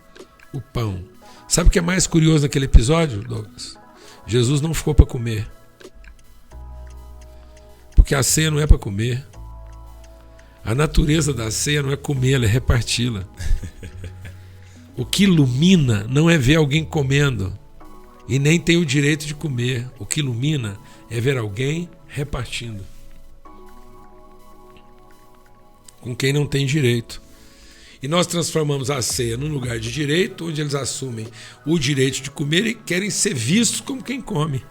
o pão. Sabe o que é mais curioso naquele episódio, Douglas? Jesus não ficou para comer. Porque a ceia não é para comer. A natureza da ceia não é comê-la, é reparti-la. O que ilumina não é ver alguém comendo e nem tem o direito de comer. O que ilumina é ver alguém repartindo com quem não tem direito. E nós transformamos a ceia num lugar de direito, onde eles assumem o direito de comer e querem ser vistos como quem come,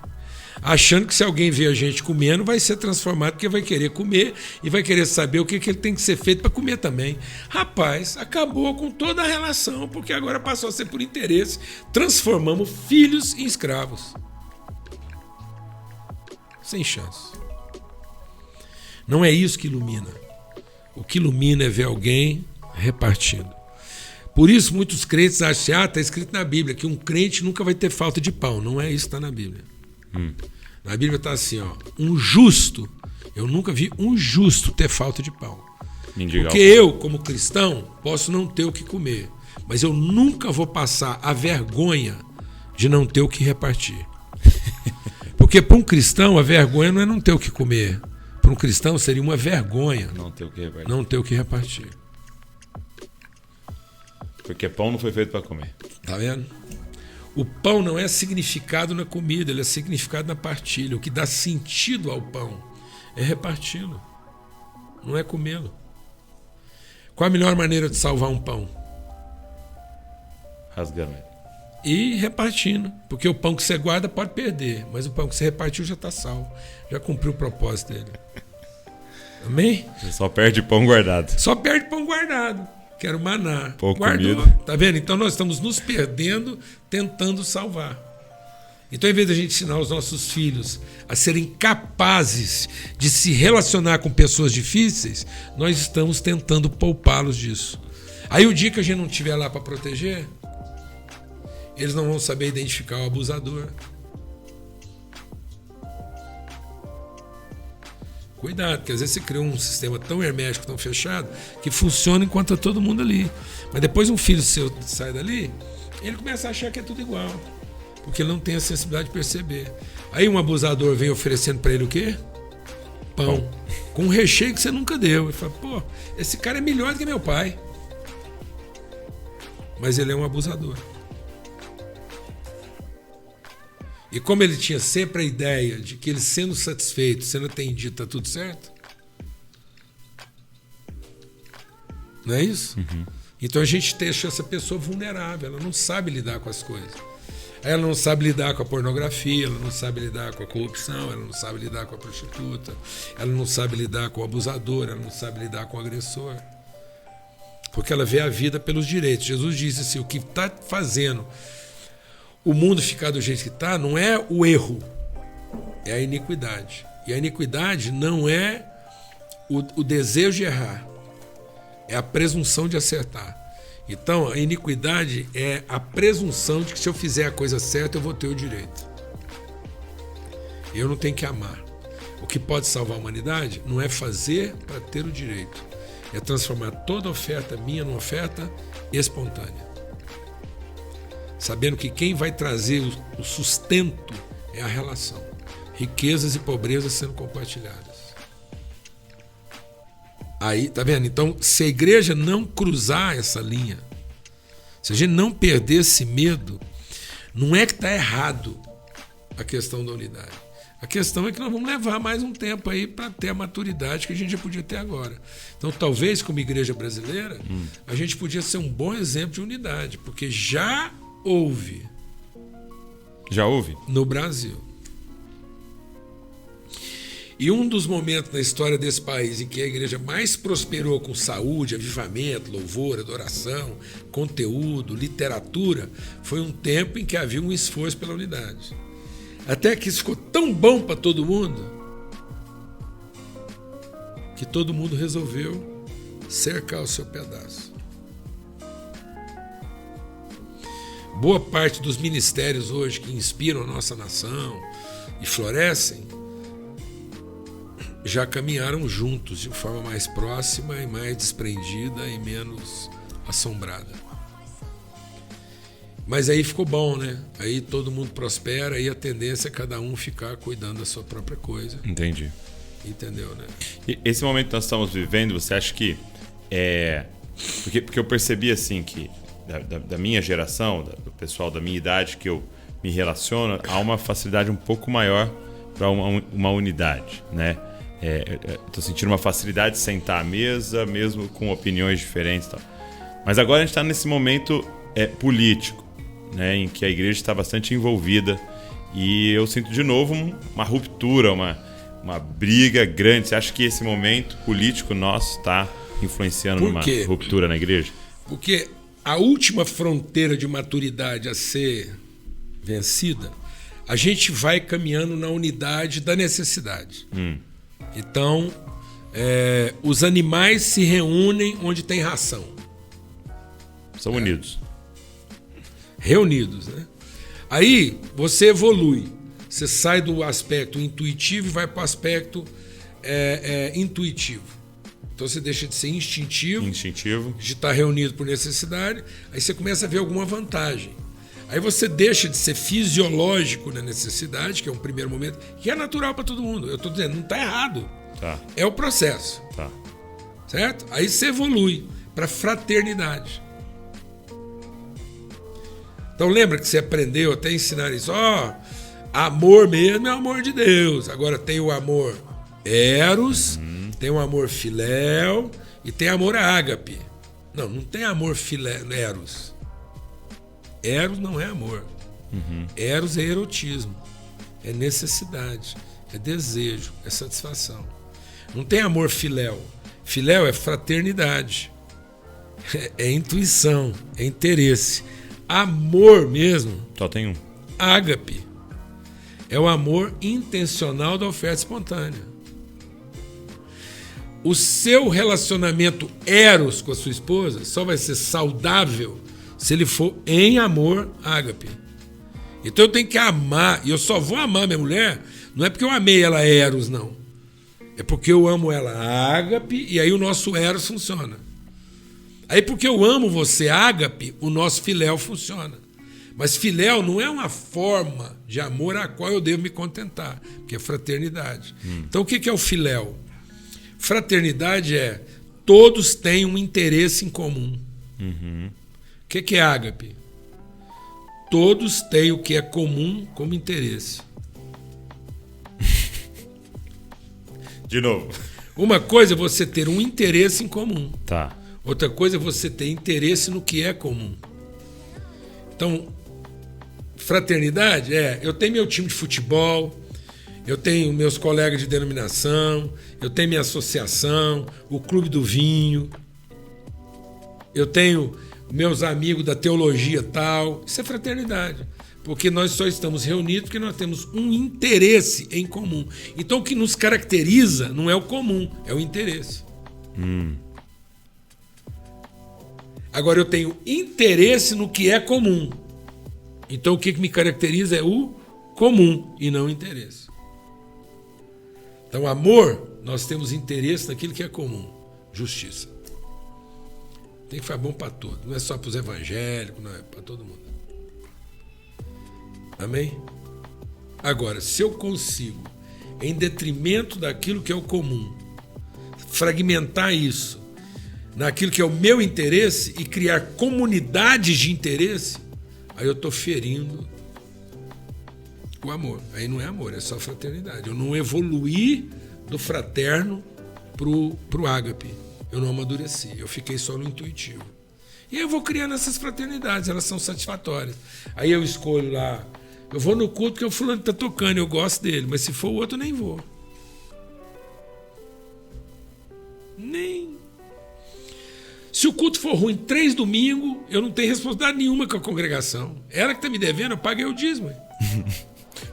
achando que se alguém vê a gente comendo vai ser transformado, porque vai querer comer e vai querer saber o que ele tem que ser feito para comer também. Rapaz, acabou com toda a relação, porque agora passou a ser por interesse. Transformamos filhos em escravos. Sem chance. Não é isso que ilumina. O que ilumina é ver alguém repartindo. Por isso muitos crentes acham, está escrito na Bíblia que um crente nunca vai ter falta de pão. Não é isso que está na Bíblia. Na Bíblia está assim, ó, um justo, eu nunca vi um justo ter falta de pão. Porque eu, como cristão, posso não ter o que comer, mas eu nunca vou passar a vergonha de não ter o que repartir. Porque para um cristão a vergonha não é não ter o que comer. Para um cristão seria uma vergonha não ter o que repartir. Porque pão não foi feito para comer. Tá vendo? O pão não é significado na comida, ele é significado na partilha. O que dá sentido ao pão é reparti-lo, não é comê-lo. Qual a melhor maneira de salvar um pão? Rasgando. E repartindo. Porque o pão que você guarda pode perder, mas o pão que você repartiu já está salvo. Já cumpriu o propósito dele. Amém? Você só perde pão guardado. Só perde pão guardado. Quero maná. Pouco guardou. Comida. Tá vendo? Então nós estamos nos perdendo tentando salvar. Então, em vez de a gente ensinar os nossos filhos a serem capazes de se relacionar com pessoas difíceis, nós estamos tentando poupá-los disso. Aí o dia que a gente não estiver lá para proteger, eles não vão saber identificar o abusador. Cuidado, porque às vezes você criou um sistema tão hermético, tão fechado, que funciona enquanto está todo mundo ali. Mas depois um filho seu sai dali, ele começa a achar que é tudo igual. Porque ele não tem a sensibilidade de perceber. Aí um abusador vem oferecendo para ele o quê? Pão. Com um recheio que você nunca deu. Ele fala, pô, esse cara é melhor do que meu pai. mas ele é um abusador. E como ele tinha sempre a ideia de que ele sendo satisfeito, sendo atendido, está tudo certo, não é isso? Uhum. Então a gente deixa essa pessoa vulnerável, ela não sabe lidar com as coisas. Ela não sabe lidar com a pornografia, ela não sabe lidar com a corrupção, ela não sabe lidar com a prostituta, ela não sabe lidar com o abusador, ela não sabe lidar com o agressor. Porque ela vê a vida pelos direitos. Jesus disse assim, o que está fazendo o mundo ficar do jeito que está não é o erro, é a iniquidade. E a iniquidade não é o desejo de errar, é a presunção de acertar. Então, a iniquidade é a presunção de que se eu fizer a coisa certa, eu vou ter o direito. Eu não tenho que amar. O que pode salvar a humanidade não é fazer para ter o direito. É transformar toda oferta minha numa oferta espontânea. Sabendo que quem vai trazer o sustento é a relação. Riquezas e pobrezas sendo compartilhadas. Aí, tá vendo? Então, se a igreja não cruzar essa linha, se a gente não perder esse medo, não é que está errado a questão da unidade. A questão é que nós vamos levar mais um tempo aí para ter a maturidade que a gente já podia ter agora. Então, talvez, como igreja brasileira, a gente podia ser um bom exemplo de unidade, porque já houve. Já houve? No Brasil. E um dos momentos na história desse país em que a igreja mais prosperou com saúde, avivamento, louvor, adoração, conteúdo, literatura, foi um tempo em que havia um esforço pela unidade. Até que isso ficou tão bom para todo mundo que todo mundo resolveu cercar o seu pedaço. Boa parte dos ministérios hoje que inspiram a nossa nação e florescem já caminharam juntos de forma mais próxima e mais desprendida e menos assombrada. Mas aí ficou bom, né? Aí todo mundo prospera e a tendência é cada um ficar cuidando da sua própria coisa. Entendi. Entendeu, né? E esse momento que nós estamos vivendo, você acha que é... Porque eu percebi assim que da minha geração, do pessoal da minha idade que eu me relaciono, há uma facilidade um pouco maior para uma unidade, né? Estou sentindo uma facilidade de sentar à mesa, mesmo com opiniões diferentes e tal. Mas agora a gente está nesse momento político, né, em que a igreja está bastante envolvida e eu sinto de novo uma ruptura, uma briga grande. Você acha que esse momento político nosso está influenciando numa ruptura na igreja? Porque a última fronteira de maturidade a ser vencida, a gente vai caminhando na unidade da necessidade. Então, os animais se reúnem onde tem ração. São unidos. Reunidos, né? Aí você evolui. Você sai do aspecto intuitivo e vai para o aspecto intuitivo. Então você deixa de ser instintivo, de estar reunido por necessidade, aí você começa a ver alguma vantagem. Aí você deixa de ser fisiológico na necessidade, que é um primeiro momento, que é natural para todo mundo. Eu estou dizendo, não está errado. Tá. É o processo. Tá. Certo? Aí você evolui para fraternidade. Então lembra que você aprendeu até ensinar isso? Amor mesmo é o amor de Deus. Agora tem o amor eros, tem o amor filéu e tem amor ágape. Não tem amor eros. Eros não é amor. Eros é erotismo, é necessidade, é desejo, é satisfação. Não tem amor filéu. Filéu é fraternidade, é intuição, é interesse. Amor mesmo, só tem um. Ágape, é o amor intencional da oferta espontânea. O seu relacionamento eros com a sua esposa só vai ser saudável se ele for em amor ágape. Então eu tenho que amar, e eu só vou amar minha mulher, não é porque eu amei ela eros, não. É porque eu amo ela ágape, e aí o nosso eros funciona. Aí porque eu amo você ágape, o nosso filéu funciona. Mas filéu não é uma forma de amor a qual eu devo me contentar, porque é fraternidade. Então o que é o filéu? Fraternidade é todos têm um interesse em comum. O que é ágape? Todos têm o que é comum como interesse. De novo. Uma coisa é você ter um interesse em comum. Tá. Outra coisa é você ter interesse no que é comum. Então, fraternidade eu tenho meu time de futebol, eu tenho meus colegas de denominação, eu tenho minha associação, o clube do vinho, eu tenho meus amigos da teologia tal. Isso é fraternidade. Porque nós só estamos reunidos porque nós temos um interesse em comum. Então o que nos caracteriza não é o comum, é o interesse. Agora eu tenho interesse no que é comum. Então o que me caracteriza é o comum e não o interesse. Então amor, nós temos interesse naquilo que é comum. Justiça. Tem que ficar bom para todos. Não é só para os evangélicos, não é para todo mundo. Amém? Agora, se eu consigo, em detrimento daquilo que é o comum, fragmentar isso naquilo que é o meu interesse e criar comunidades de interesse, aí eu estou ferindo o amor. Aí não é amor, é só fraternidade. Eu não evoluí do fraterno pro ágape. Eu não amadureci, eu fiquei só no intuitivo. E eu vou criando essas fraternidades, elas são satisfatórias. Aí eu escolho lá, eu vou no culto que o fulano está tocando, eu gosto dele, mas se for o outro, eu nem vou. Nem. Se o culto for ruim 3 domingos, eu não tenho responsabilidade nenhuma com a congregação. Ela que está me devendo, eu paguei o dízimo.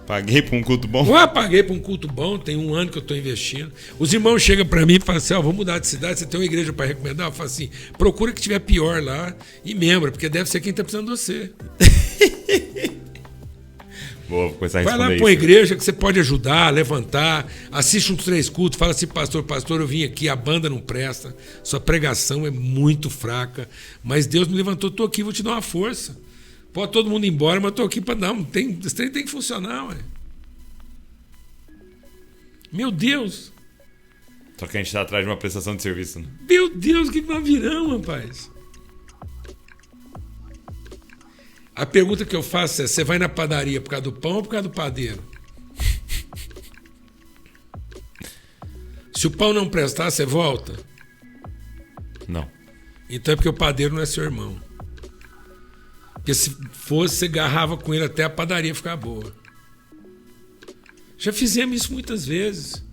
Paguei para um culto bom? Eu paguei para um culto bom, tem 1 ano que eu estou investindo. Os irmãos chegam para mim e falam assim, vou mudar de cidade, você tem uma igreja para recomendar? Eu falo assim, procura que tiver pior lá e membro, porque deve ser quem está precisando de você. Vou começar a vai responder lá para uma isso. igreja que você pode ajudar, levantar, assiste uns 3 cultos, fala assim, pastor, eu vim aqui, a banda não presta, sua pregação é muito fraca, mas Deus me levantou, estou aqui, vou te dar uma força. Pode todo mundo ir embora, mas estou aqui para dar. Esse trem tem que funcionar, ué. Meu Deus. Só que a gente está atrás de uma prestação de serviço, né? Meu Deus, o que nós viramos, rapaz? A pergunta que eu faço é, você vai na padaria por causa do pão ou por causa do padeiro? Se o pão não prestar, você volta? Não. Então é porque o padeiro não é seu irmão. Porque se fosse, você agarrava com ele até a padaria ficar boa. Já fizemos isso muitas vezes.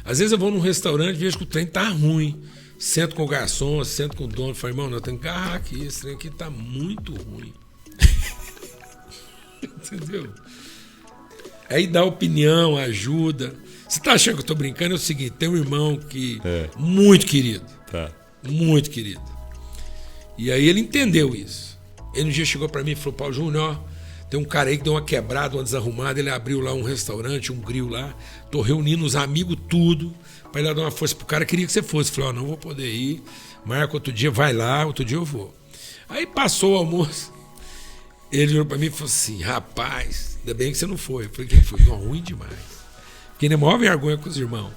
Às vezes eu vou num restaurante e vejo que o trem tá ruim. Sento com o garçom, sento com o dono, falo, irmão, eu tenho que agarrar aqui, esse trem aqui tá muito ruim. Entendeu? Aí dá opinião, ajuda. Você tá achando que eu tô brincando? É o seguinte, tem um irmão que muito querido. Tá. Muito querido. E aí ele entendeu isso. Ele um dia chegou para mim e falou, Paulo Júnior, tem um cara aí que deu uma quebrada, uma desarrumada, ele abriu lá um restaurante, um grill lá, tô reunindo os amigos tudo, para ele dar uma força pro cara, queria que você fosse. Falei, não vou poder ir, marca outro dia, vai lá, outro dia eu vou. Aí passou o almoço, ele virou para mim e falou assim, rapaz, ainda bem que você não foi. Eu falei, quem foi? Não, ruim demais. Fiquei na maior vergonha com os irmãos.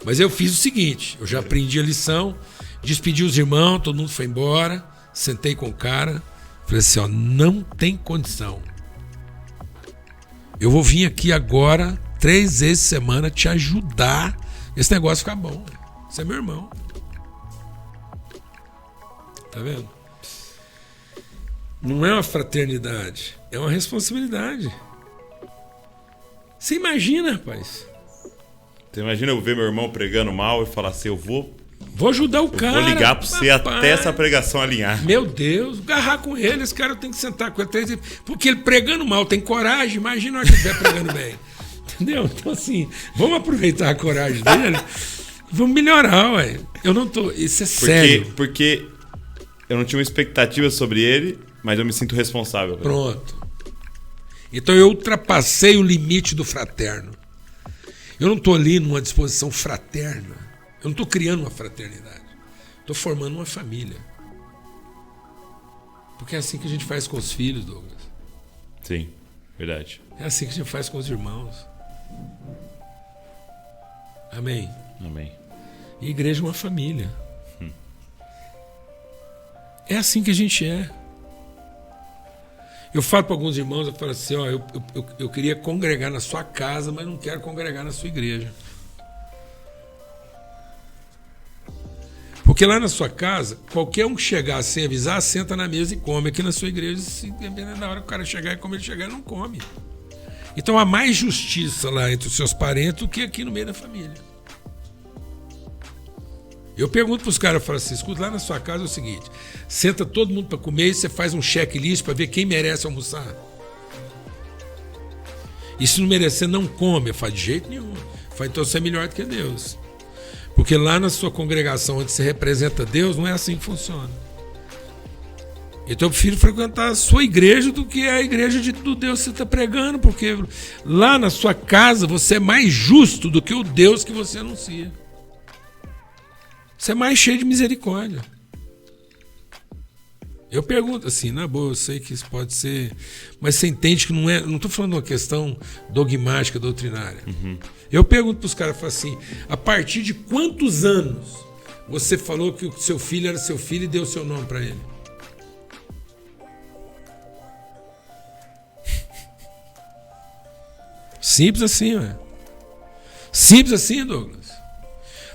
Mas eu fiz o seguinte, eu já aprendi a lição, despedi os irmãos, todo mundo foi embora, sentei com o cara, falei assim, não tem condição. Eu vou vir aqui agora, 3 vezes por semana, te ajudar esse negócio ficar bom. Você é meu irmão. Tá vendo? Não é uma fraternidade, é uma responsabilidade. Você imagina, rapaz. Você imagina eu ver meu irmão pregando mal e falar assim, eu vou ajudar o cara. Vou ligar pra você até essa pregação alinhar. Meu Deus, agarrar com ele, esse cara tem que sentar com ele 3 vezes. Porque ele pregando mal tem coragem, imagina ele estiver pregando bem. Entendeu? Então assim, vamos aproveitar a coragem dele, vamos melhorar, ué. Eu não tô, isso é sério. Porque eu não tinha uma expectativa sobre ele, mas eu me sinto responsável. Pronto. Então eu ultrapassei o limite do fraterno. Eu não estou ali numa disposição fraterna. Eu não estou criando uma fraternidade. Estou formando uma família. Porque é assim que a gente faz com os filhos, Douglas. Sim, verdade. É assim que a gente faz com os irmãos. Amém? Amém. E a igreja é uma família. É assim que a gente é. Eu falo para alguns irmãos, eu falo assim, ó, eu queria congregar na sua casa, mas não quero congregar na sua igreja. Porque lá na sua casa, qualquer um que chegar sem avisar, senta na mesa e come. Aqui na sua igreja, se dependendo da hora que o cara chegar e comer, ele chegar, ele não come. Então há mais justiça lá entre os seus parentes do que aqui no meio da família. Eu pergunto para os caras, eu falo assim, escuta, lá na sua casa é o seguinte, senta todo mundo para comer e você faz um checklist para ver quem merece almoçar. E se não merecer, não come. Eu falo, de jeito nenhum. Eu falo, então você é melhor do que Deus. Porque lá na sua congregação, onde você representa Deus, não é assim que funciona. Então eu prefiro frequentar a sua igreja do que a igreja do Deus que você está pregando, porque lá na sua casa você é mais justo do que o Deus que você anuncia. Você é mais cheio de misericórdia. Eu pergunto assim, na boa, eu sei que isso pode ser, mas você entende que não é, não estou falando de uma questão dogmática, doutrinária. Uhum. Eu pergunto para os caras, falo assim, a partir de quantos anos você falou que o seu filho era seu filho e deu seu nome para ele? Simples assim, ué. Simples assim, Douglas.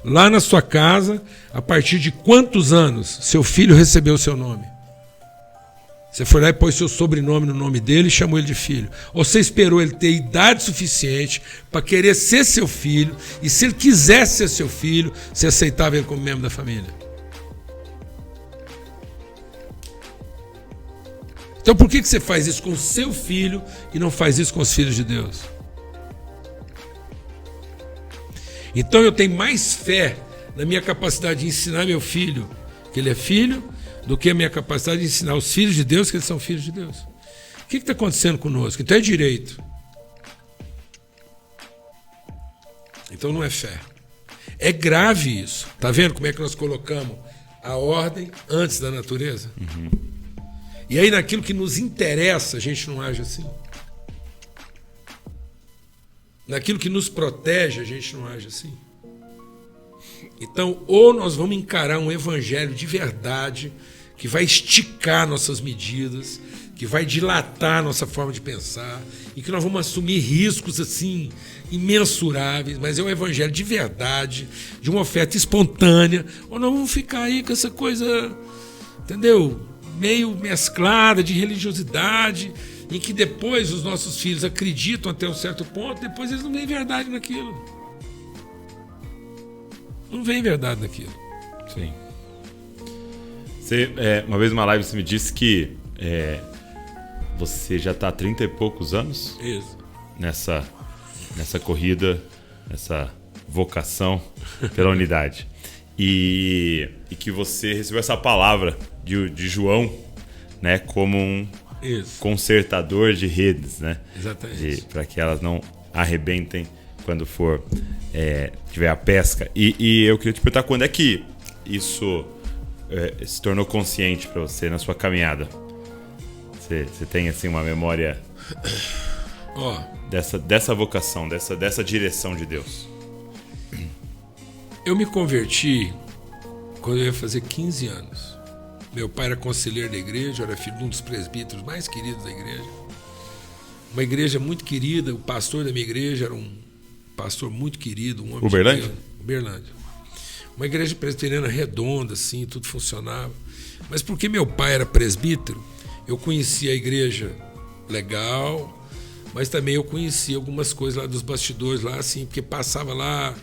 Lá na sua casa, a partir de quantos anos seu filho recebeu o seu nome? Você foi lá e pôs seu sobrenome no nome dele e chamou ele de filho. Ou você esperou ele ter idade suficiente para querer ser seu filho, e se ele quisesse ser seu filho, você aceitava ele como membro da família? Então por que você faz isso com o seu filho e não faz isso com os filhos de Deus? Então eu tenho mais fé na minha capacidade de ensinar meu filho que ele é filho, do que a minha capacidade de ensinar os filhos de Deus que eles são filhos de Deus. O que está acontecendo conosco? Então é direito. Então não é fé. É grave isso. Está vendo como é que nós colocamos a ordem antes da natureza? Uhum. E aí naquilo que nos interessa a gente não age assim. Naquilo que nos protege a gente não age assim. Então, ou nós vamos encarar um evangelho de verdade, que vai esticar nossas medidas, que vai dilatar nossa forma de pensar, e que nós vamos assumir riscos assim imensuráveis, mas é um evangelho de verdade, de uma oferta espontânea, ou nós vamos ficar aí com essa coisa, entendeu? Meio mesclada de religiosidade, em que depois os nossos filhos acreditam até um certo ponto, depois eles não veem verdade naquilo. Não vem verdade naquilo. Sim. Você, uma vez numa live você me disse que você já está há 30 e poucos anos. Isso. Nessa corrida, nessa vocação pela unidade. E que você recebeu essa palavra de João, né, como um consertador de redes, né? Exatamente. Para que elas não arrebentem quando for tiver a pesca. E eu queria te perguntar quando é que isso se tornou consciente para você na sua caminhada. Você tem assim uma memória dessa vocação, dessa direção de Deus? Eu me converti quando eu ia fazer 15 anos. Meu pai era conselheiro da igreja, eu era filho de um dos presbíteros mais queridos da igreja. Uma igreja muito querida, o pastor da minha igreja era um pastor muito querido, um homem Uberlândia? de Deus. Uberlândia. Uma igreja presbiteriana redonda, assim, tudo funcionava. Mas porque meu pai era presbítero, eu conhecia a igreja legal, mas também eu conhecia algumas coisas lá dos bastidores lá, assim, porque passava lá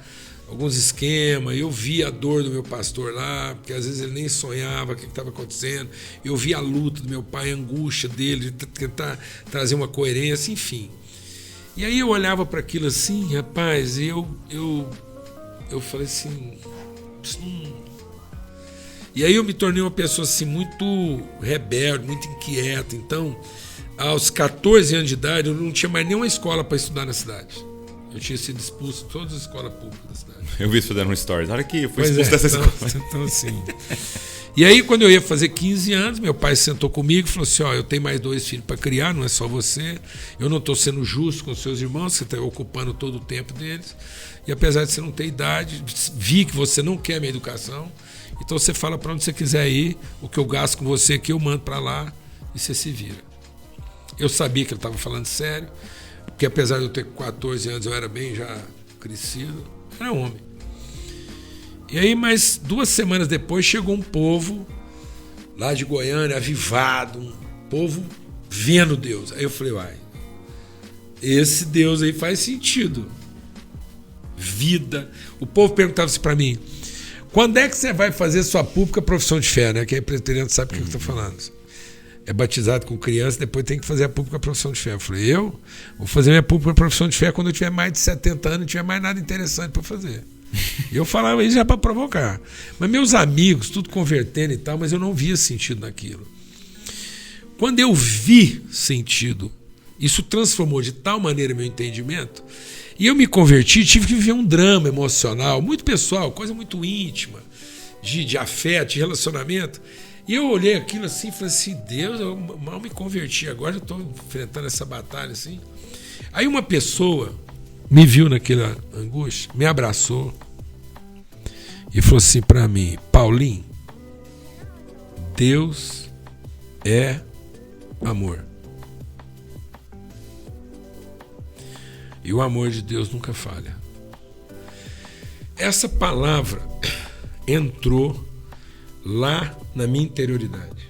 alguns esquemas, eu via a dor do meu pastor lá, porque às vezes ele nem sonhava o que estava acontecendo, eu via a luta do meu pai, a angústia dele, de tentar trazer uma coerência, enfim. E aí eu olhava para aquilo assim, rapaz, e eu falei assim, e aí eu me tornei uma pessoa assim muito rebelde, muito inquieta. Então, aos 14 anos de idade, eu não tinha mais nenhuma escola para estudar na cidade. Eu tinha sido expulso de todas as escolas públicas da cidade. Eu vi isso fazendo um stories. Olha aqui, eu fui expulso dessa escola. Então assim. E aí, quando eu ia fazer 15 anos, meu pai sentou comigo e falou assim, eu tenho mais 2 filhos para criar, não é só você. Eu não estou sendo justo com os seus irmãos, você está ocupando todo o tempo deles. E apesar de você não ter idade, vi que você não quer a minha educação. Então você fala para onde você quiser ir, o que eu gasto com você aqui eu mando para lá e você se vira. Eu sabia que ele estava falando sério, porque apesar de eu ter 14 anos, eu era bem já crescido, era homem. E aí, mais 2 semanas depois, chegou um povo lá de Goiânia, avivado, um povo vendo Deus. Aí eu falei, uai, esse Deus aí faz sentido. Vida. O povo perguntava assim para mim, quando é que você vai fazer sua pública profissão de fé, né? Quem é presbiteriano sabe o que eu estou falando. É batizado com criança, depois tem que fazer a pública profissão de fé. Eu falei, eu vou fazer minha pública profissão de fé quando eu tiver mais de 70 anos e não tiver mais nada interessante para fazer. Eu falava isso já para provocar. Mas meus amigos, tudo convertendo e tal, mas eu não via sentido naquilo. Quando eu vi sentido, isso transformou de tal maneira meu entendimento, e eu me converti, tive que viver um drama emocional, muito pessoal, coisa muito íntima, de afeto, de relacionamento. E eu olhei aquilo assim e falei assim, Deus, eu mal me converti, agora eu estou enfrentando essa batalha assim. Aí uma pessoa me viu naquela angústia, me abraçou e falou assim para mim, Paulinho, Deus é amor. E o amor de Deus nunca falha. Essa palavra entrou lá na minha interioridade.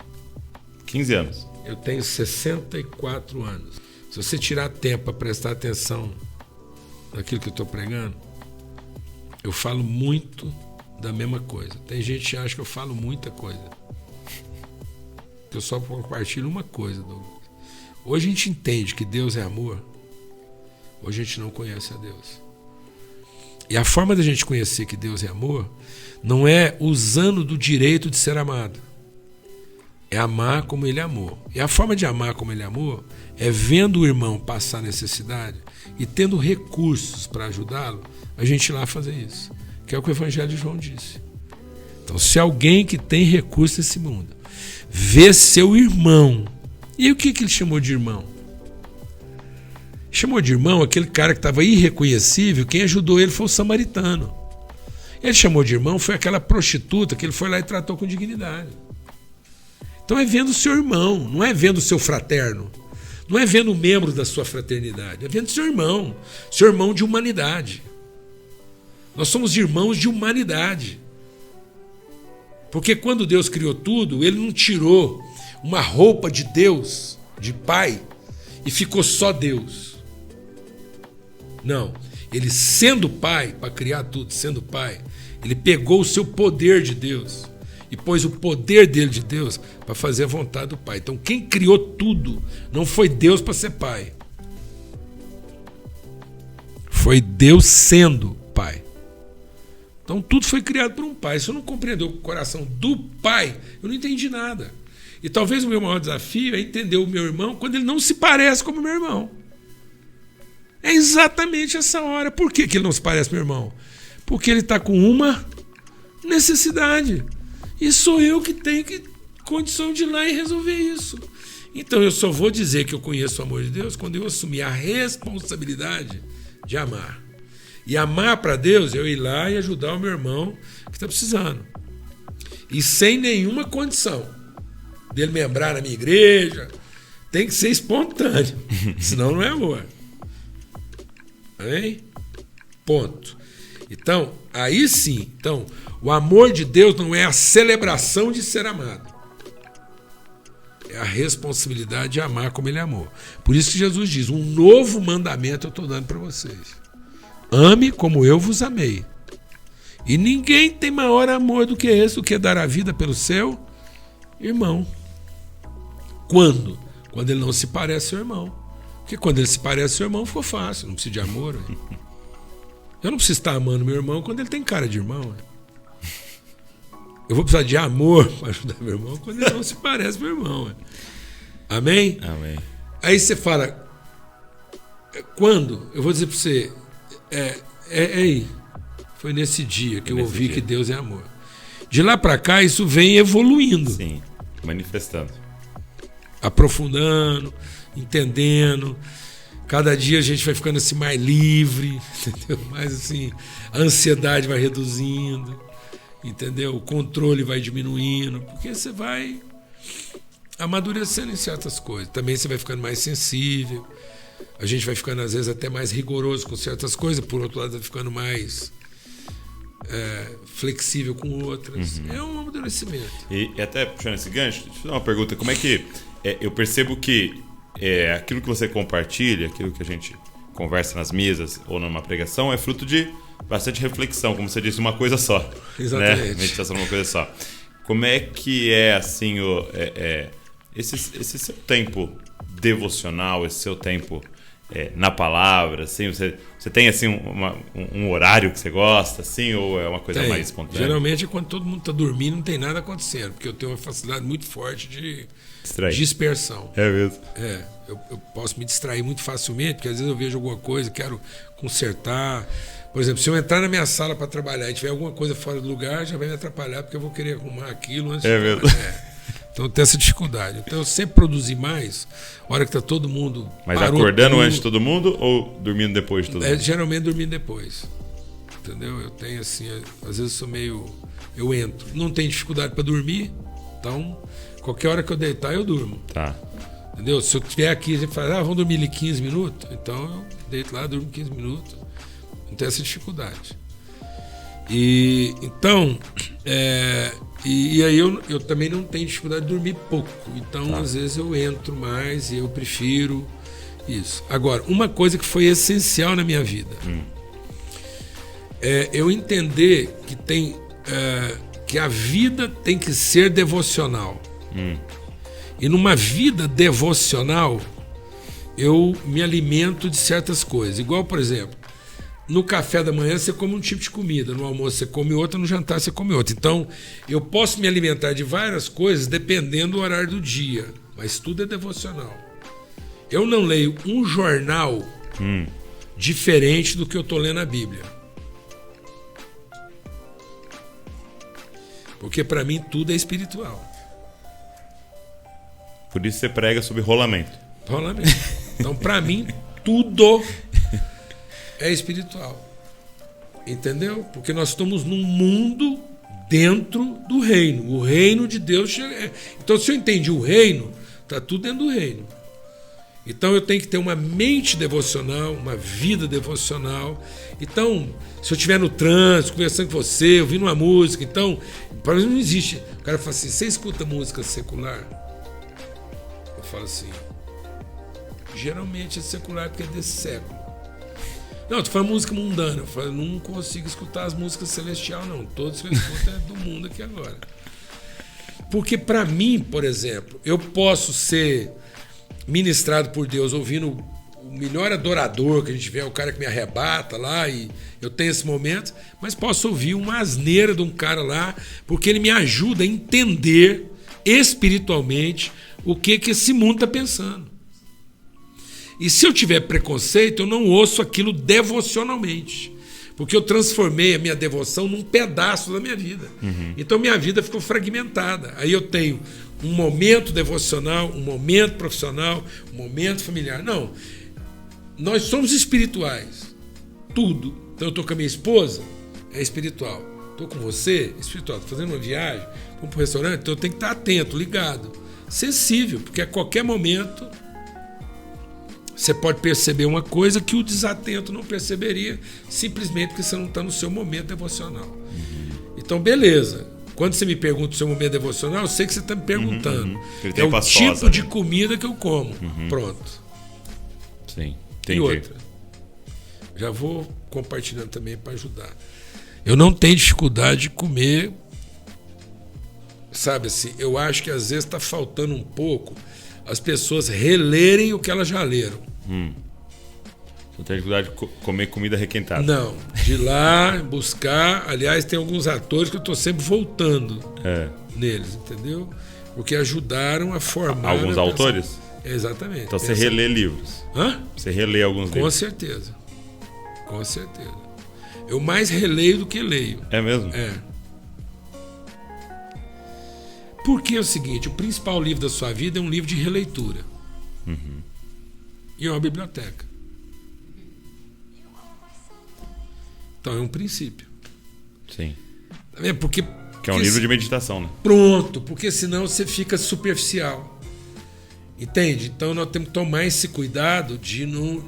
15 anos. Eu tenho 64 anos. Se você tirar tempo para prestar atenção naquilo que eu estou pregando, eu falo muito da mesma coisa. Tem gente que acha que eu falo muita coisa. Eu só compartilho uma coisa, Douglas. Hoje a gente entende que Deus é amor. Hoje a gente não conhece a Deus. E a forma da gente conhecer que Deus é amor não é usando do direito de ser amado. É amar como Ele amou. E a forma de amar como Ele amou é vendo o irmão passar necessidade e tendo recursos para ajudá-lo, a gente ir lá fazer isso. Que é o que o Evangelho de João disse. Então, se alguém que tem recursos nesse mundo vê seu irmão, e o que ele chamou de irmão? Chamou de irmão aquele cara que estava irreconhecível, quem ajudou ele foi o samaritano. Ele chamou de irmão foi aquela prostituta que ele foi lá e tratou com dignidade. Então é vendo o seu irmão, não é vendo o seu fraterno, não é vendo o membro da sua fraternidade, é vendo o seu irmão de humanidade. Nós somos irmãos de humanidade. Porque quando Deus criou tudo, Ele não tirou uma roupa de Deus, de Pai, e ficou só Deus. Não, Ele sendo Pai, para criar tudo, sendo Pai, Ele pegou o seu poder de Deus e pôs o poder dele de Deus para fazer a vontade do Pai. Então quem criou tudo não foi Deus para ser Pai. Foi Deus sendo Pai. Então tudo foi criado por um Pai. Se eu não compreender o coração do Pai, eu não entendi nada. E talvez o meu maior desafio é entender o meu irmão quando ele não se parece como meu irmão. É exatamente essa hora. Por que ele não se parece com meu irmão? Porque ele está com uma necessidade. E sou eu que tenho condição de ir lá e resolver isso. Então eu só vou dizer que eu conheço o amor de Deus quando eu assumir a responsabilidade de amar. E amar para Deus é eu ir lá e ajudar o meu irmão que está precisando. E sem nenhuma condição dele membrar na minha igreja. Tem que ser espontâneo. Senão não é amor. Amém? Ponto. Então, aí sim. Então, o amor de Deus não é a celebração de ser amado. É a responsabilidade de amar como Ele amou. Por isso que Jesus diz, um novo mandamento eu estou dando para vocês. Ame como eu vos amei. E ninguém tem maior amor do que esse, do que dar a vida pelo seu irmão. Quando? Quando ele não se parece ao seu irmão. Porque quando ele se parece ao seu irmão, ficou fácil. Não precisa de amor. Véio. Eu não preciso estar amando meu irmão quando ele tem cara de irmão. Véio. Eu vou precisar de amor para ajudar meu irmão quando ele não se parece ao meu irmão. Véio. Amém? Amém. Aí você fala, quando? Eu vou dizer para você, aí. Foi nesse dia que eu ouvi que Deus é amor. De lá para cá, isso vem evoluindo. Sim, manifestando. Aprofundando, entendendo. Cada dia a gente vai ficando assim mais livre, entendeu? Mais assim, a ansiedade vai reduzindo, entendeu? O controle vai diminuindo, porque você vai amadurecendo em certas coisas. Também você vai ficando mais sensível. A gente vai ficando, às vezes, até mais rigoroso com certas coisas. Por outro lado, vai ficando mais flexível com outras. É um amadurecimento. E até puxando esse gancho, deixa eu fazer uma pergunta. Como é que... eu percebo que aquilo que você compartilha, aquilo que a gente conversa nas mesas ou numa pregação, é fruto de bastante reflexão, como você disse, uma coisa só. Exatamente. Né? Meditação é uma coisa só. Como é que é, assim, esse seu tempo devocional, esse seu tempo na palavra, assim, você tem, assim, um horário que você gosta, assim, ou é uma coisa mais espontânea? Geralmente, quando todo mundo está dormindo, não tem nada acontecendo, porque eu tenho uma facilidade muito forte de dispersão. É mesmo? Eu posso me distrair muito facilmente, porque às vezes eu vejo alguma coisa, quero consertar. Por exemplo, se eu entrar na minha sala para trabalhar e tiver alguma coisa fora do lugar, já vai me atrapalhar, porque eu vou querer arrumar aquilo antes de mesmo? Então eu tenho essa dificuldade. Então eu sempre produzi mais, a hora que está todo mundo... Mas acordando antes de todo mundo ou dormindo depois de todo mundo? Geralmente dormindo depois. Entendeu? Eu tenho assim, às vezes eu sou meio... Eu entro. Não tenho dificuldade para dormir, então qualquer hora que eu deitar eu durmo. Tá. Entendeu? Se eu estiver aqui e fala, vamos dormir ali 15 minutos, então eu deito lá, durmo 15 minutos. Não tem essa dificuldade. E então, e aí eu também não tenho dificuldade de dormir pouco. Então, às vezes eu entro mais e eu prefiro isso. Agora, uma coisa que foi essencial na minha vida é eu entender que a vida tem que ser devocional. E numa vida devocional, eu me alimento de certas coisas. Igual, por exemplo, no café da manhã você come um tipo de comida, no almoço você come outra, no jantar você come outra. Então, eu posso me alimentar de várias coisas dependendo do horário do dia, mas tudo é devocional. Eu não leio um jornal diferente do que eu estou lendo a Bíblia. Porque para mim tudo é espiritual. Por isso você prega sobre rolamento. Rolamento. Então, para mim, tudo é espiritual. Entendeu? Porque nós estamos num mundo dentro do reino. O reino de Deus. Então, se eu entendi o reino, está tudo dentro do reino. Então, eu tenho que ter uma mente devocional, uma vida devocional. Então, se eu estiver no trânsito, conversando com você, ouvindo uma música, então, para mim não existe. O cara fala assim, você escuta música secular? Eu falo assim, geralmente é secular porque é desse século. Não, tu fala música mundana. Eu falo, não consigo escutar as músicas celestiais, não. Todos que eu escuto é do mundo aqui agora. Porque para mim, por exemplo, eu posso ser ministrado por Deus ouvindo o melhor adorador que a gente vê, o cara que me arrebata lá, e eu tenho esse momento, mas posso ouvir uma asneira de um cara lá, porque ele me ajuda a entender espiritualmente o que esse mundo está pensando. E se eu tiver preconceito, eu não ouço aquilo devocionalmente. Porque eu transformei a minha devoção num pedaço da minha vida. Então minha vida ficou fragmentada. Aí eu tenho um momento devocional, um momento profissional, um momento familiar. Não. Nós somos espirituais. Tudo. Então eu estou com a minha esposa, é espiritual. Estou com você, é espiritual. Estou fazendo uma viagem, vamos para o restaurante, então eu tenho que estar atento, ligado. Sensível, porque a qualquer momento você pode perceber uma coisa que o desatento não perceberia, simplesmente porque você não está no seu momento devocional. Então, beleza. Quando você me pergunta o seu momento devocional, eu sei que você está me perguntando. É o tipo de comida que eu como. Pronto. Sim, entendi. E outra. Já vou compartilhando também para ajudar. Eu não tenho dificuldade de comer. Sabe assim, eu acho que às vezes está faltando um pouco as pessoas relerem o que elas já leram. Não tem dificuldade de comer comida requentada? Não, de ir lá, buscar. Aliás, tem alguns atores que eu estou sempre voltando neles, entendeu? Porque ajudaram a formar... Alguns autores? Exatamente. Então você relê livros? Hã? Você relê alguns livros? Com certeza. Com certeza. Eu mais releio do que leio. É mesmo? É. Porque é o seguinte, o principal livro da sua vida é um livro de releitura. E é uma biblioteca. Então é um princípio. Sim. Tá vendo? Porque que é um livro de meditação, né? Pronto, porque senão você fica superficial. Entende? Então nós temos que tomar esse cuidado de não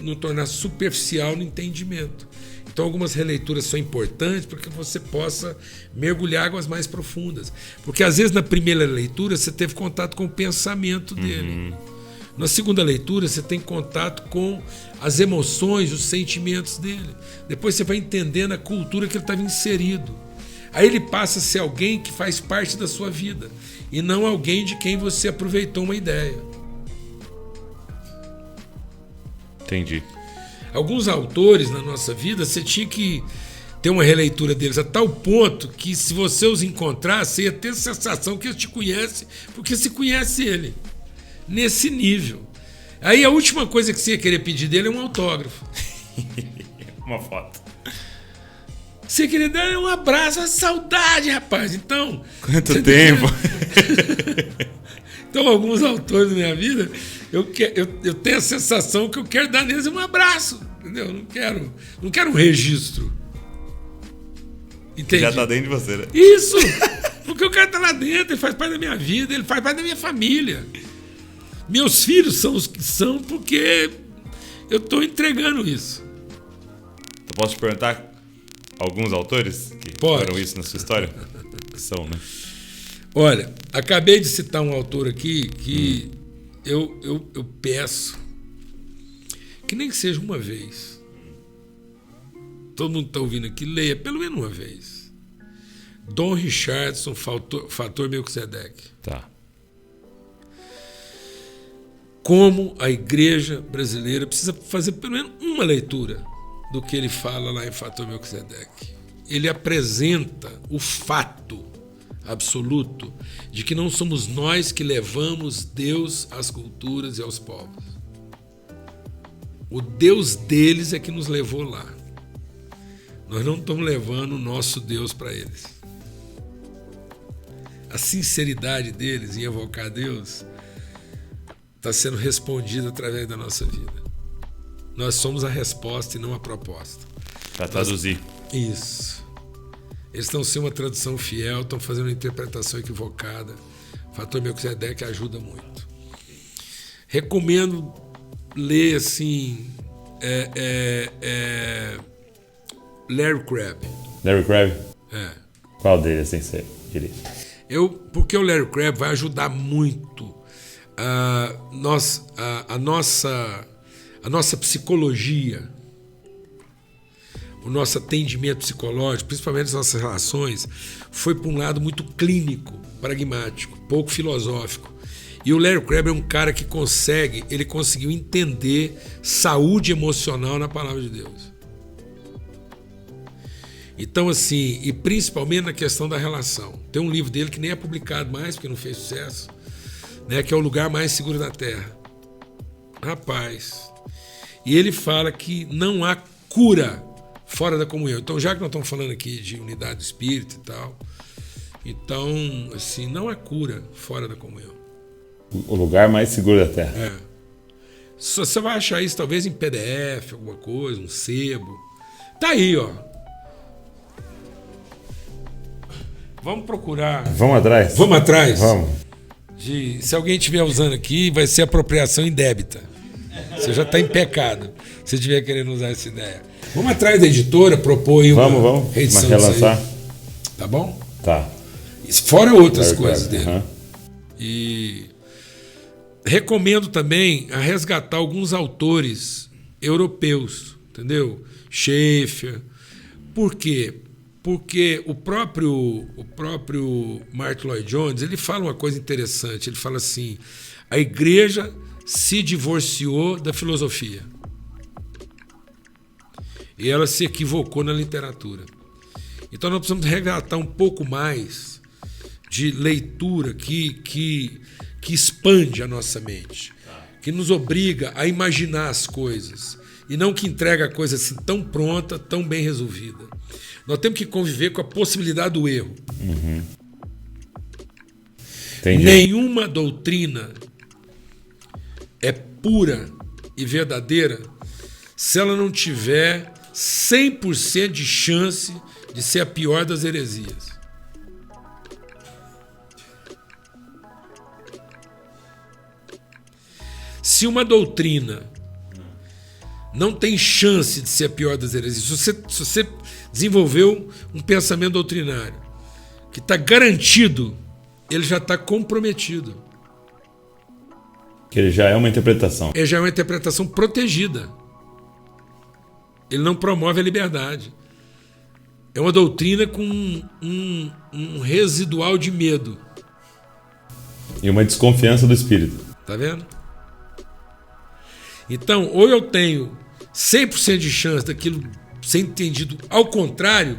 não tornar superficial no entendimento. Então algumas releituras são importantes para que você possa mergulhar águas mais profundas. Porque às vezes na primeira leitura você teve contato com o pensamento dele. Na segunda leitura você tem contato com as emoções, os sentimentos dele. Depois você vai entendendo a cultura que ele estava inserido. Aí ele passa a ser alguém que faz parte da sua vida e não alguém de quem você aproveitou uma ideia. Entendi. Alguns autores na nossa vida, você tinha que ter uma releitura deles a tal ponto que se você os encontrasse, você ia ter a sensação que eles te conhecem, porque se conhece ele. Nesse nível. Aí a última coisa que você ia querer pedir dele é um autógrafo. Uma foto. Você queria dar um abraço, uma saudade, rapaz. Então. Quanto tempo? Então, alguns autores da minha vida, eu tenho a sensação que eu quero dar neles um abraço. Entendeu? Não quero um registro. Entende? Já tá dentro de você, né? Isso! Porque o cara tá lá dentro, ele faz parte da minha vida, ele faz parte da minha família. Meus filhos são os que são porque eu estou entregando isso. Eu posso te perguntar alguns autores que foram isso na sua história? São, né? Olha, acabei de citar um autor aqui que eu peço que nem que seja uma vez. Todo mundo está ouvindo aqui, leia pelo menos uma vez. Dom Richardson, Fator Melquisedeque. Tá. Como a igreja brasileira precisa fazer pelo menos uma leitura do que ele fala lá em Fator Melquisedeque. Ele apresenta o fato absoluto de que não somos nós que levamos Deus às culturas e aos povos. O Deus deles é que nos levou lá. Nós não estamos levando o nosso Deus para eles. A sinceridade deles em evocar Deus está sendo respondida através da nossa vida. Nós somos a resposta e não a proposta. Para traduzir. Isso. Eles estão sendo uma tradução fiel, estão fazendo uma interpretação equivocada. O Fator Melquisedeque ajuda muito. Recomendo ler assim Larry Crabb. Larry Crabb? É. Qual deles, assim, você diria? Porque o Larry Crabb vai ajudar muito a nossa psicologia, o nosso atendimento psicológico, principalmente as nossas relações, foi para um lado muito clínico, pragmático, pouco filosófico. E o Larry Crabb é um cara que ele conseguiu entender saúde emocional na palavra de Deus. Então, assim, e principalmente na questão da relação. Tem um livro dele que nem é publicado mais, porque não fez sucesso, né, que é O Lugar Mais Seguro da Terra. Rapaz, e ele fala que não há cura fora da comunhão. Então, já que nós estamos falando aqui de unidade do espírito e tal, então, assim, não há cura fora da comunhão. O lugar mais seguro da Terra. É. Você vai achar isso talvez em PDF, alguma coisa, um sebo. Tá aí, ó. Vamos procurar. Vamos atrás? Vamos atrás? Vamos. Se alguém estiver usando aqui, vai ser apropriação indébita. Você já está em pecado se estiver querendo usar essa ideia. Vamos atrás da editora, propor aí uma reedição mas relançar. Aí. Tá bom? Tá. Fora outras coisas dele. Uhum. E recomendo também a resgatar alguns autores europeus, entendeu? Schaeffer. Por quê? Porque o próprio Martyn Lloyd-Jones, ele fala uma coisa interessante. Ele fala assim: a igreja se divorciou da filosofia e ela se equivocou na literatura. Então nós precisamos resgatar um pouco mais de leitura que expande a nossa mente, que nos obriga a imaginar as coisas e não que entrega a coisa assim tão pronta, tão bem resolvida. Nós temos que conviver com a possibilidade do erro. Uhum. Entendi. Nenhuma doutrina é pura e verdadeira se ela não tiver 100% de chance de ser a pior das heresias. Se uma doutrina não tem chance de ser a pior das heresias, se você desenvolveu um pensamento doutrinário que está garantido, ele já está comprometido. Que ele já é uma interpretação. Ele já é uma interpretação protegida. Ele não promove a liberdade. É uma doutrina com um residual de medo. E uma desconfiança do espírito. Tá vendo? Então, ou eu tenho 100% de chance daquilo ser entendido ao contrário,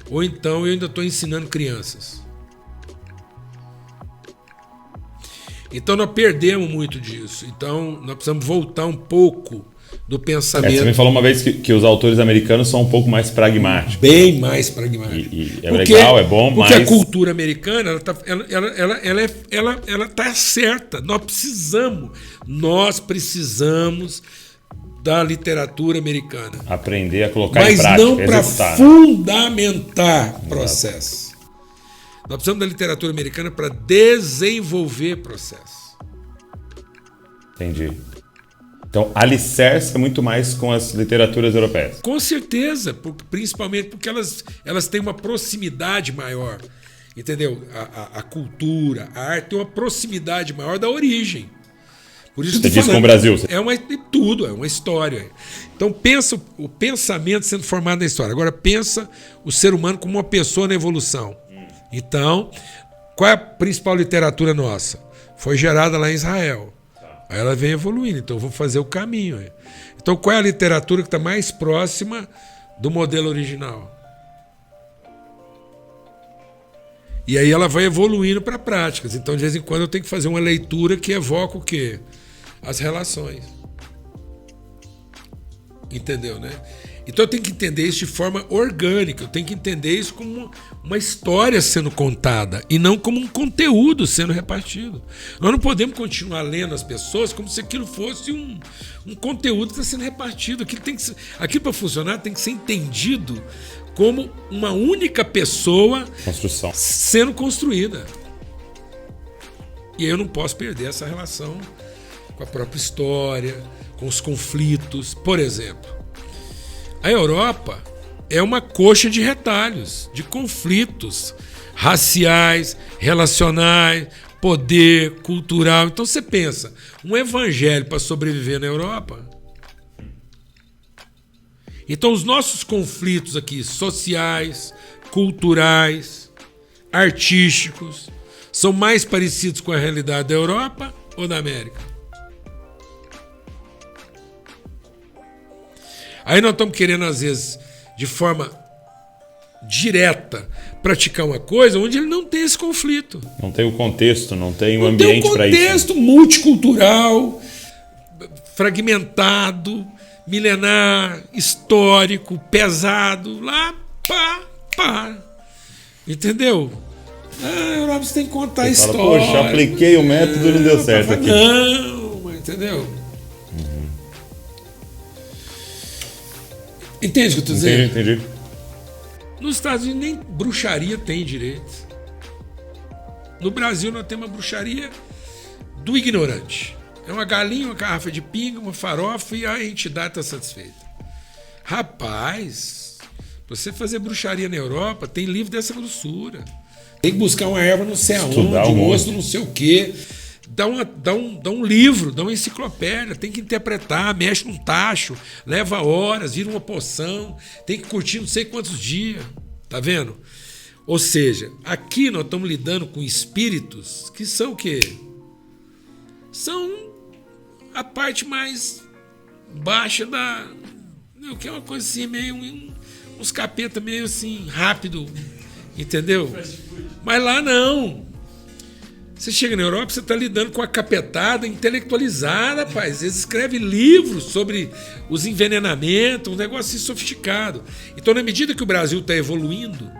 ou então eu ainda estou ensinando crianças. Então nós perdemos muito disso. Então nós precisamos voltar um pouco do pensamento. Você me falou uma vez que os autores americanos são um pouco mais pragmáticos. Bem mais pragmáticos. E é legal, é bom, mas... Porque a cultura americana ela tá certa. Nós precisamos da literatura americana. Aprender a colocar mas em prática, não para fundamentar processo. Nós precisamos da literatura americana para desenvolver processo. Entendi. Então, alicerce é muito mais com as literaturas europeias. Com certeza, principalmente porque elas têm uma proximidade maior. Entendeu? A cultura, a arte tem uma proximidade maior da origem. Por isso você diz com o Brasil. É uma história. Então pensa o pensamento sendo formado na história. Agora pensa o ser humano como uma pessoa na evolução. Então, qual é a principal literatura nossa? Foi gerada lá em Israel. Aí ela vem evoluindo, então eu vou fazer o caminho. Então qual é a literatura que está mais próxima do modelo original? E aí ela vai evoluindo para práticas. Então de vez em quando eu tenho que fazer uma leitura que evoca o quê? As relações. Entendeu, né? Então eu tenho que entender isso de forma orgânica, eu tenho que entender isso como uma história sendo contada e não como um conteúdo sendo repartido. Nós não podemos continuar lendo as pessoas como se aquilo fosse um conteúdo que está sendo repartido. Aquilo para funcionar tem que ser entendido como uma única pessoa sendo construída. E aí eu não posso perder essa relação com a própria história, com os conflitos. Por exemplo, a Europa é uma coxa de retalhos, de conflitos raciais, relacionais, poder, cultural. Então você pensa, um evangelho para sobreviver na Europa? Então os nossos conflitos aqui, sociais, culturais, artísticos, são mais parecidos com a realidade da Europa ou da América? Aí nós estamos querendo, às vezes, de forma direta, praticar uma coisa onde ele não tem esse conflito. Não tem o contexto, não tem o ambiente para isso. Não tem um contexto multicultural, fragmentado, milenar, histórico, pesado, lá, pá. Entendeu? A Europa você tem que contar a história. Poxa, apliquei o método e não deu certo aqui. Não, entendeu? Entende o que eu estou dizendo? Entendi. Nos Estados Unidos nem bruxaria tem direito. No Brasil nós temos uma bruxaria do ignorante. É uma galinha, uma garrafa de pinga, uma farofa e a entidade está satisfeita. Rapaz, pra você fazer bruxaria na Europa, tem livro dessa grossura. Tem que buscar uma erva não sei aonde, um osso não sei o quê. Dá um livro, dá uma enciclopédia, tem que interpretar, mexe num tacho, leva horas, vira uma poção, tem que curtir não sei quantos dias, tá vendo? Ou seja, aqui nós estamos lidando com espíritos que são o quê? São a parte mais baixa da... que é uma coisa assim, meio... uns capeta meio assim, rápido, entendeu? Mas lá não. Você chega na Europa, você está lidando com a capetada intelectualizada, rapaz. Eles escrevem livros sobre os envenenamentos, um negócio assim sofisticado. Então, na medida que o Brasil está evoluindo,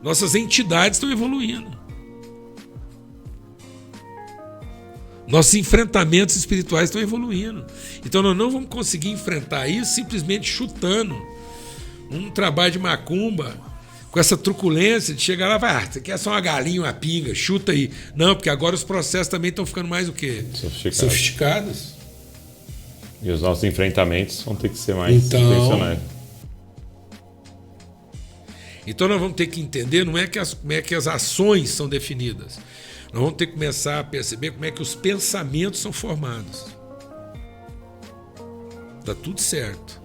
nossas entidades estão evoluindo. Nossos enfrentamentos espirituais estão evoluindo. Então, nós não vamos conseguir enfrentar isso simplesmente chutando um trabalho de macumba com essa truculência de chegar lá e falar, isso aqui é só uma galinha, uma pinga, chuta aí. Não, porque agora os processos também estão ficando mais o quê? Sofisticados. E os nossos enfrentamentos vão ter que ser mais intencionais. Então nós vamos ter que entender como é que as ações são definidas. Nós vamos ter que começar a perceber como é que os pensamentos são formados. Está tudo certo.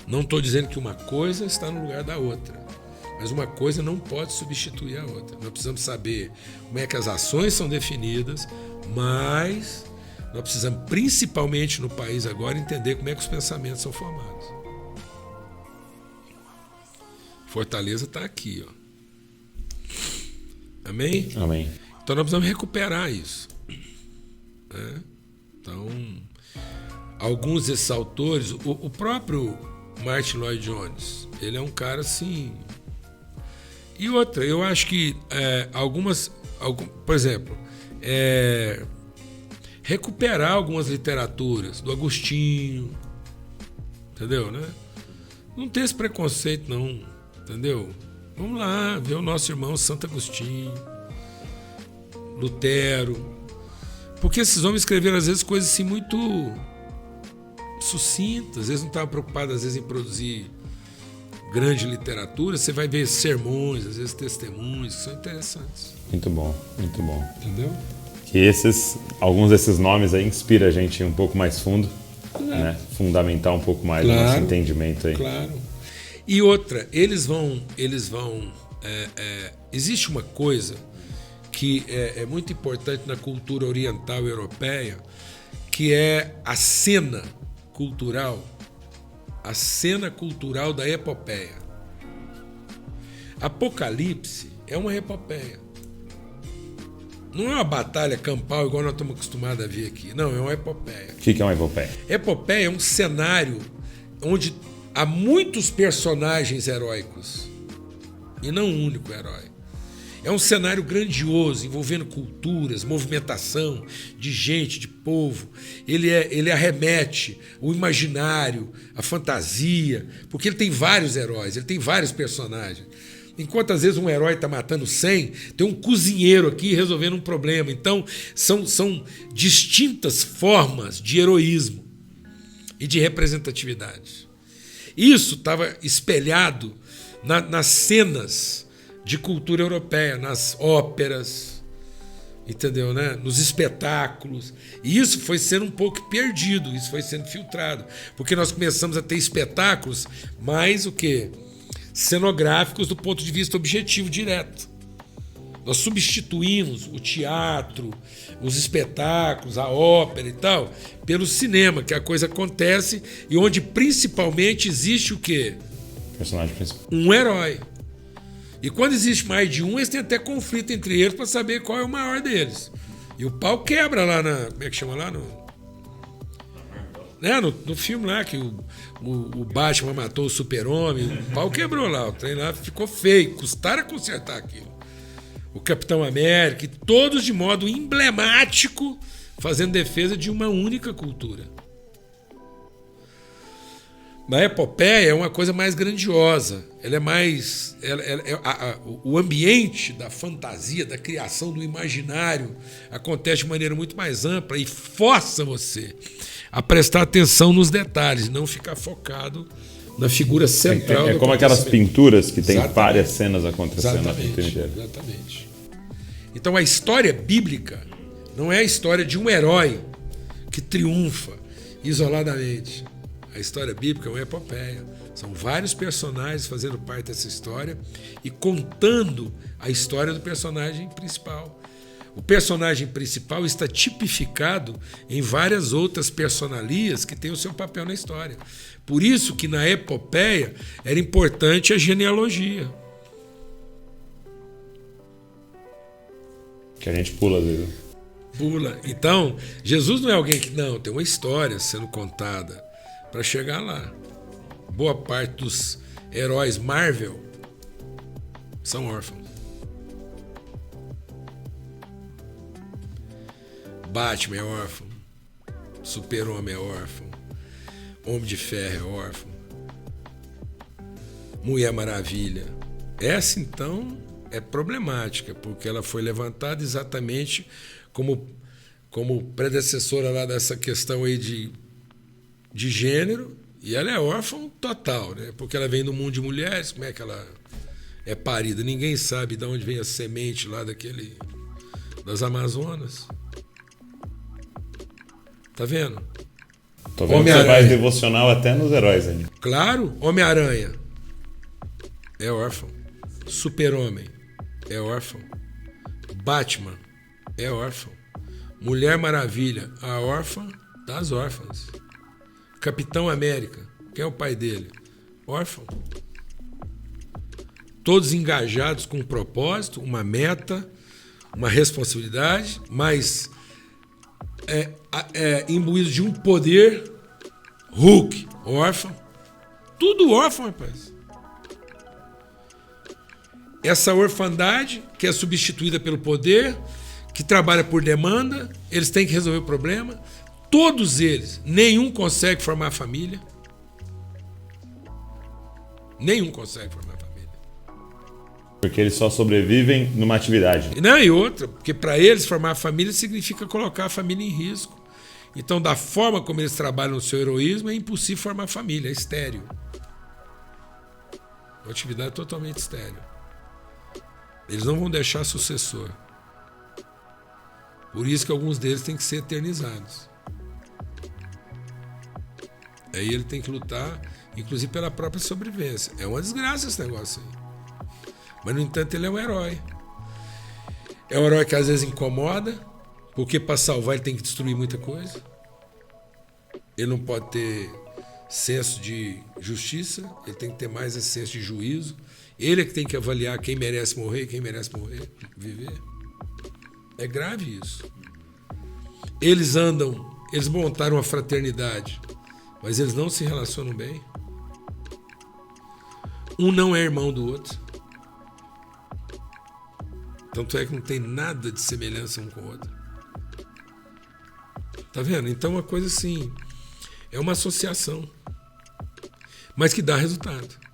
Não estou dizendo que uma coisa está no lugar da outra. Mas uma coisa não pode substituir a outra. Nós precisamos saber como é que as ações são definidas, mas nós precisamos, principalmente no país agora, entender como é que os pensamentos são formados. Fortaleza está aqui, ó. Amém? Amém. Então nós precisamos recuperar isso. Né? Então, alguns desses autores, o próprio Martin Lloyd Jones, ele é um cara assim. E outra, eu acho que por exemplo, recuperar algumas literaturas do Agostinho, entendeu, né? Não tem esse preconceito, não, entendeu? Vamos lá, ver o nosso irmão Santo Agostinho, Lutero, porque esses homens escreveram às vezes coisas assim muito sucintas, às vezes não estavam preocupados às vezes em produzir grande literatura. Você vai ver sermões, às vezes testemunhos que são interessantes. Muito bom, muito bom. Entendeu? Que alguns desses nomes aí inspiram a gente um pouco mais fundo, né? Fundamentar um pouco mais o nosso entendimento aí. Claro. E outra, eles vão existe uma coisa que é muito importante na cultura oriental e europeia, que é a cena cultural da epopeia. Apocalipse é uma epopeia. Não é uma batalha campal igual nós estamos acostumados a ver aqui. Não, é uma epopeia. O que é uma epopeia? Epopeia é um cenário onde há muitos personagens heróicos e não um único herói. É um cenário grandioso, envolvendo culturas, movimentação de gente, de povo. Ele arremete o imaginário, a fantasia, porque ele tem vários heróis, ele tem vários personagens. Enquanto às vezes um herói está matando 100, tem um cozinheiro aqui resolvendo um problema. Então, são distintas formas de heroísmo e de representatividade. Isso estava espelhado nas cenas de cultura europeia, nas óperas, entendeu, né? Nos espetáculos. E isso foi sendo um pouco perdido, isso foi sendo filtrado, porque nós começamos a ter espetáculos mais o quê? Cenográficos do ponto de vista objetivo direto. Nós substituímos o teatro, os espetáculos, a ópera e tal, pelo cinema, que a coisa acontece e onde principalmente existe o quê? Personagem principal. Um herói. E quando existe mais de um, eles têm até conflito entre eles para saber qual é o maior deles. E o pau quebra lá na... Como é que chama lá? No filme lá, que o Batman matou o Super-Homem, o pau quebrou lá, o trem lá ficou feio, custaram a consertar aquilo. O Capitão América, e todos de modo emblemático, fazendo defesa de uma única cultura. Na epopeia é uma coisa mais grandiosa. Ela é mais... o ambiente da fantasia, da criação do imaginário acontece de maneira muito mais ampla e força você a prestar atenção nos detalhes, não ficar focado na figura central. É como aquelas pinturas que tem várias cenas acontecendo na pintura inteira. Exatamente. Então a história bíblica não é a história de um herói que triunfa isoladamente. A história bíblica é uma epopeia. São vários personagens fazendo parte dessa história e contando a história do personagem principal. O personagem principal está tipificado em várias outras personalias que têm o seu papel na história. Por isso que na epopeia era importante a genealogia. Que a gente pula, às vezes. Pula. Então, Jesus não é alguém que... Não, tem uma história sendo contada para chegar lá. Boa parte dos heróis Marvel são órfãos. Batman é órfão, Super-Homem é órfão, Homem de Ferro é órfão, Mulher Maravilha Essa, então, é problemática, porque ela foi levantada exatamente como predecessora lá dessa questão aí de gênero, e ela é órfã total, né? Porque ela vem do mundo de mulheres, como é que ela é parida? Ninguém sabe de onde vem a semente lá das Amazonas. Tá vendo? Tô vendo que você vai devocional até nos heróis ainda. Claro, Homem-Aranha é órfão. Super-Homem é órfão. Batman é órfão. Mulher Maravilha, a órfã das órfãs. Capitão América, quem é o pai dele? Órfão. Todos engajados com um propósito, uma meta, uma responsabilidade, mas imbuídos de um poder. Hulk, órfão. Tudo órfão, rapaz. Essa orfandade, que é substituída pelo poder, que trabalha por demanda, eles têm que resolver o problema. Todos eles, nenhum consegue formar família. Nenhum consegue formar família. Porque eles só sobrevivem numa atividade. Não, e outra, porque para eles formar família significa colocar a família em risco. Então, da forma como eles trabalham no seu heroísmo, é impossível formar família, é estéril. Uma atividade totalmente estéril. Eles não vão deixar sucessor. Por isso que alguns deles têm que ser eternizados. Aí ele tem que lutar, inclusive pela própria sobrevivência. É uma desgraça esse negócio aí. Mas, no entanto, ele é um herói. É um herói que às vezes incomoda, porque para salvar ele tem que destruir muita coisa. Ele não pode ter senso de justiça, ele tem que ter mais esse senso de juízo. Ele é que tem que avaliar quem merece morrer e quem merece viver. É grave isso. Eles montaram uma fraternidade, mas eles não se relacionam bem. Um não é irmão do outro. Tanto é que não tem nada de semelhança um com o outro. Tá vendo? Então, uma coisa assim, é uma associação, mas que dá resultado.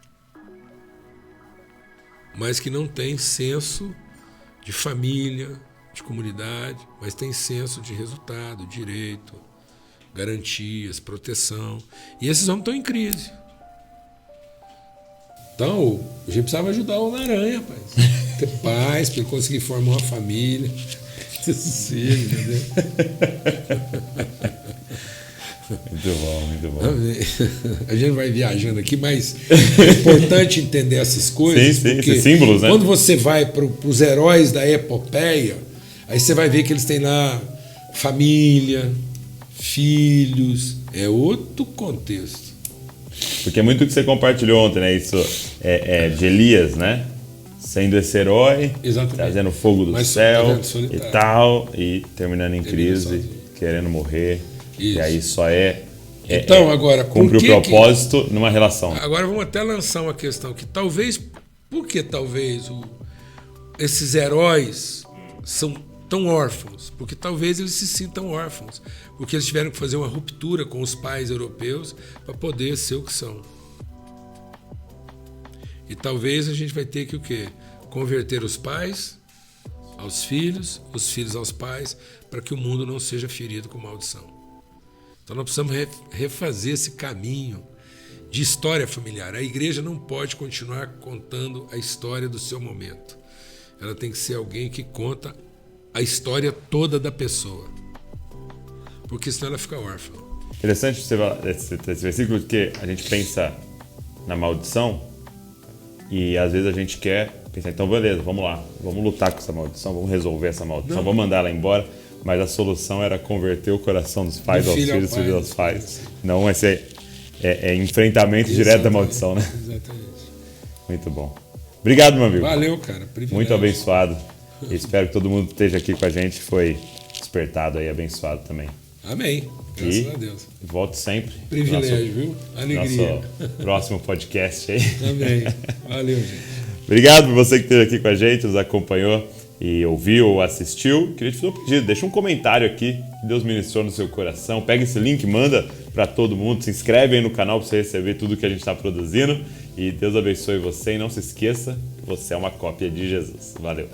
Mas que não tem senso de família, de comunidade, mas tem senso de resultado, direito, garantias, proteção. E esses homens estão em crise. Então, a gente precisava ajudar o Homem-Aranha, rapaz. Ter paz, para ele conseguir formar uma família. Ter sossego, entendeu? Muito bom, muito bom. A gente vai viajando aqui, mas é importante entender essas coisas. Sim, esses símbolos, né? Quando você vai para os heróis da epopeia, aí você vai ver que eles têm lá família, filhos, é outro contexto. Porque é muito o que você compartilhou ontem, né? Isso de Elias, né? Sendo esse herói, trazendo fogo do céu e tal, e terminando em crise, querendo morrer. Isso. E aí só então, agora, cumpre o propósito numa relação. Agora vamos até lançar uma questão que talvez, por que talvez esses heróis são tão órfãos? Porque talvez eles se sintam órfãos, porque eles tiveram que fazer uma ruptura com os pais europeus para poder ser o que são. E talvez a gente vai ter que o quê? Converter os pais aos filhos, os filhos aos pais, para que o mundo não seja ferido com maldição. Então nós precisamos refazer esse caminho de história familiar. A igreja não pode continuar contando a história do seu momento. Ela tem que ser alguém que conta a história toda da pessoa. Porque senão ela fica órfã. Interessante você falar esse versículo, porque a gente pensa na maldição e às vezes a gente quer pensar, então beleza, vamos lá, vamos lutar com essa maldição, vamos resolver essa maldição, vamos mandar ela embora. Mas a solução era converter o coração dos pais aos filhos, dos filhos aos pais. Não vai ser enfrentamento direto da maldição, né? Exatamente. Muito bom. Obrigado, meu amigo. Valeu, cara. Privilégio. Muito abençoado. Espero que todo mundo que esteja aqui com a gente foi despertado aí, abençoado também. Amém. Graças a Deus. Volte sempre. Privilégio, viu? Alegria. Nosso próximo podcast aí. Amém. Valeu, gente. Obrigado por você que esteve aqui com a gente, nos acompanhou e ouviu ou assistiu. Queria te fazer um pedido, deixa um comentário aqui que Deus ministrou no seu coração. Pega esse link, manda para todo mundo, se inscreve aí no canal para você receber tudo que a gente está produzindo. E Deus abençoe você e não se esqueça, você é uma cópia de Jesus. Valeu.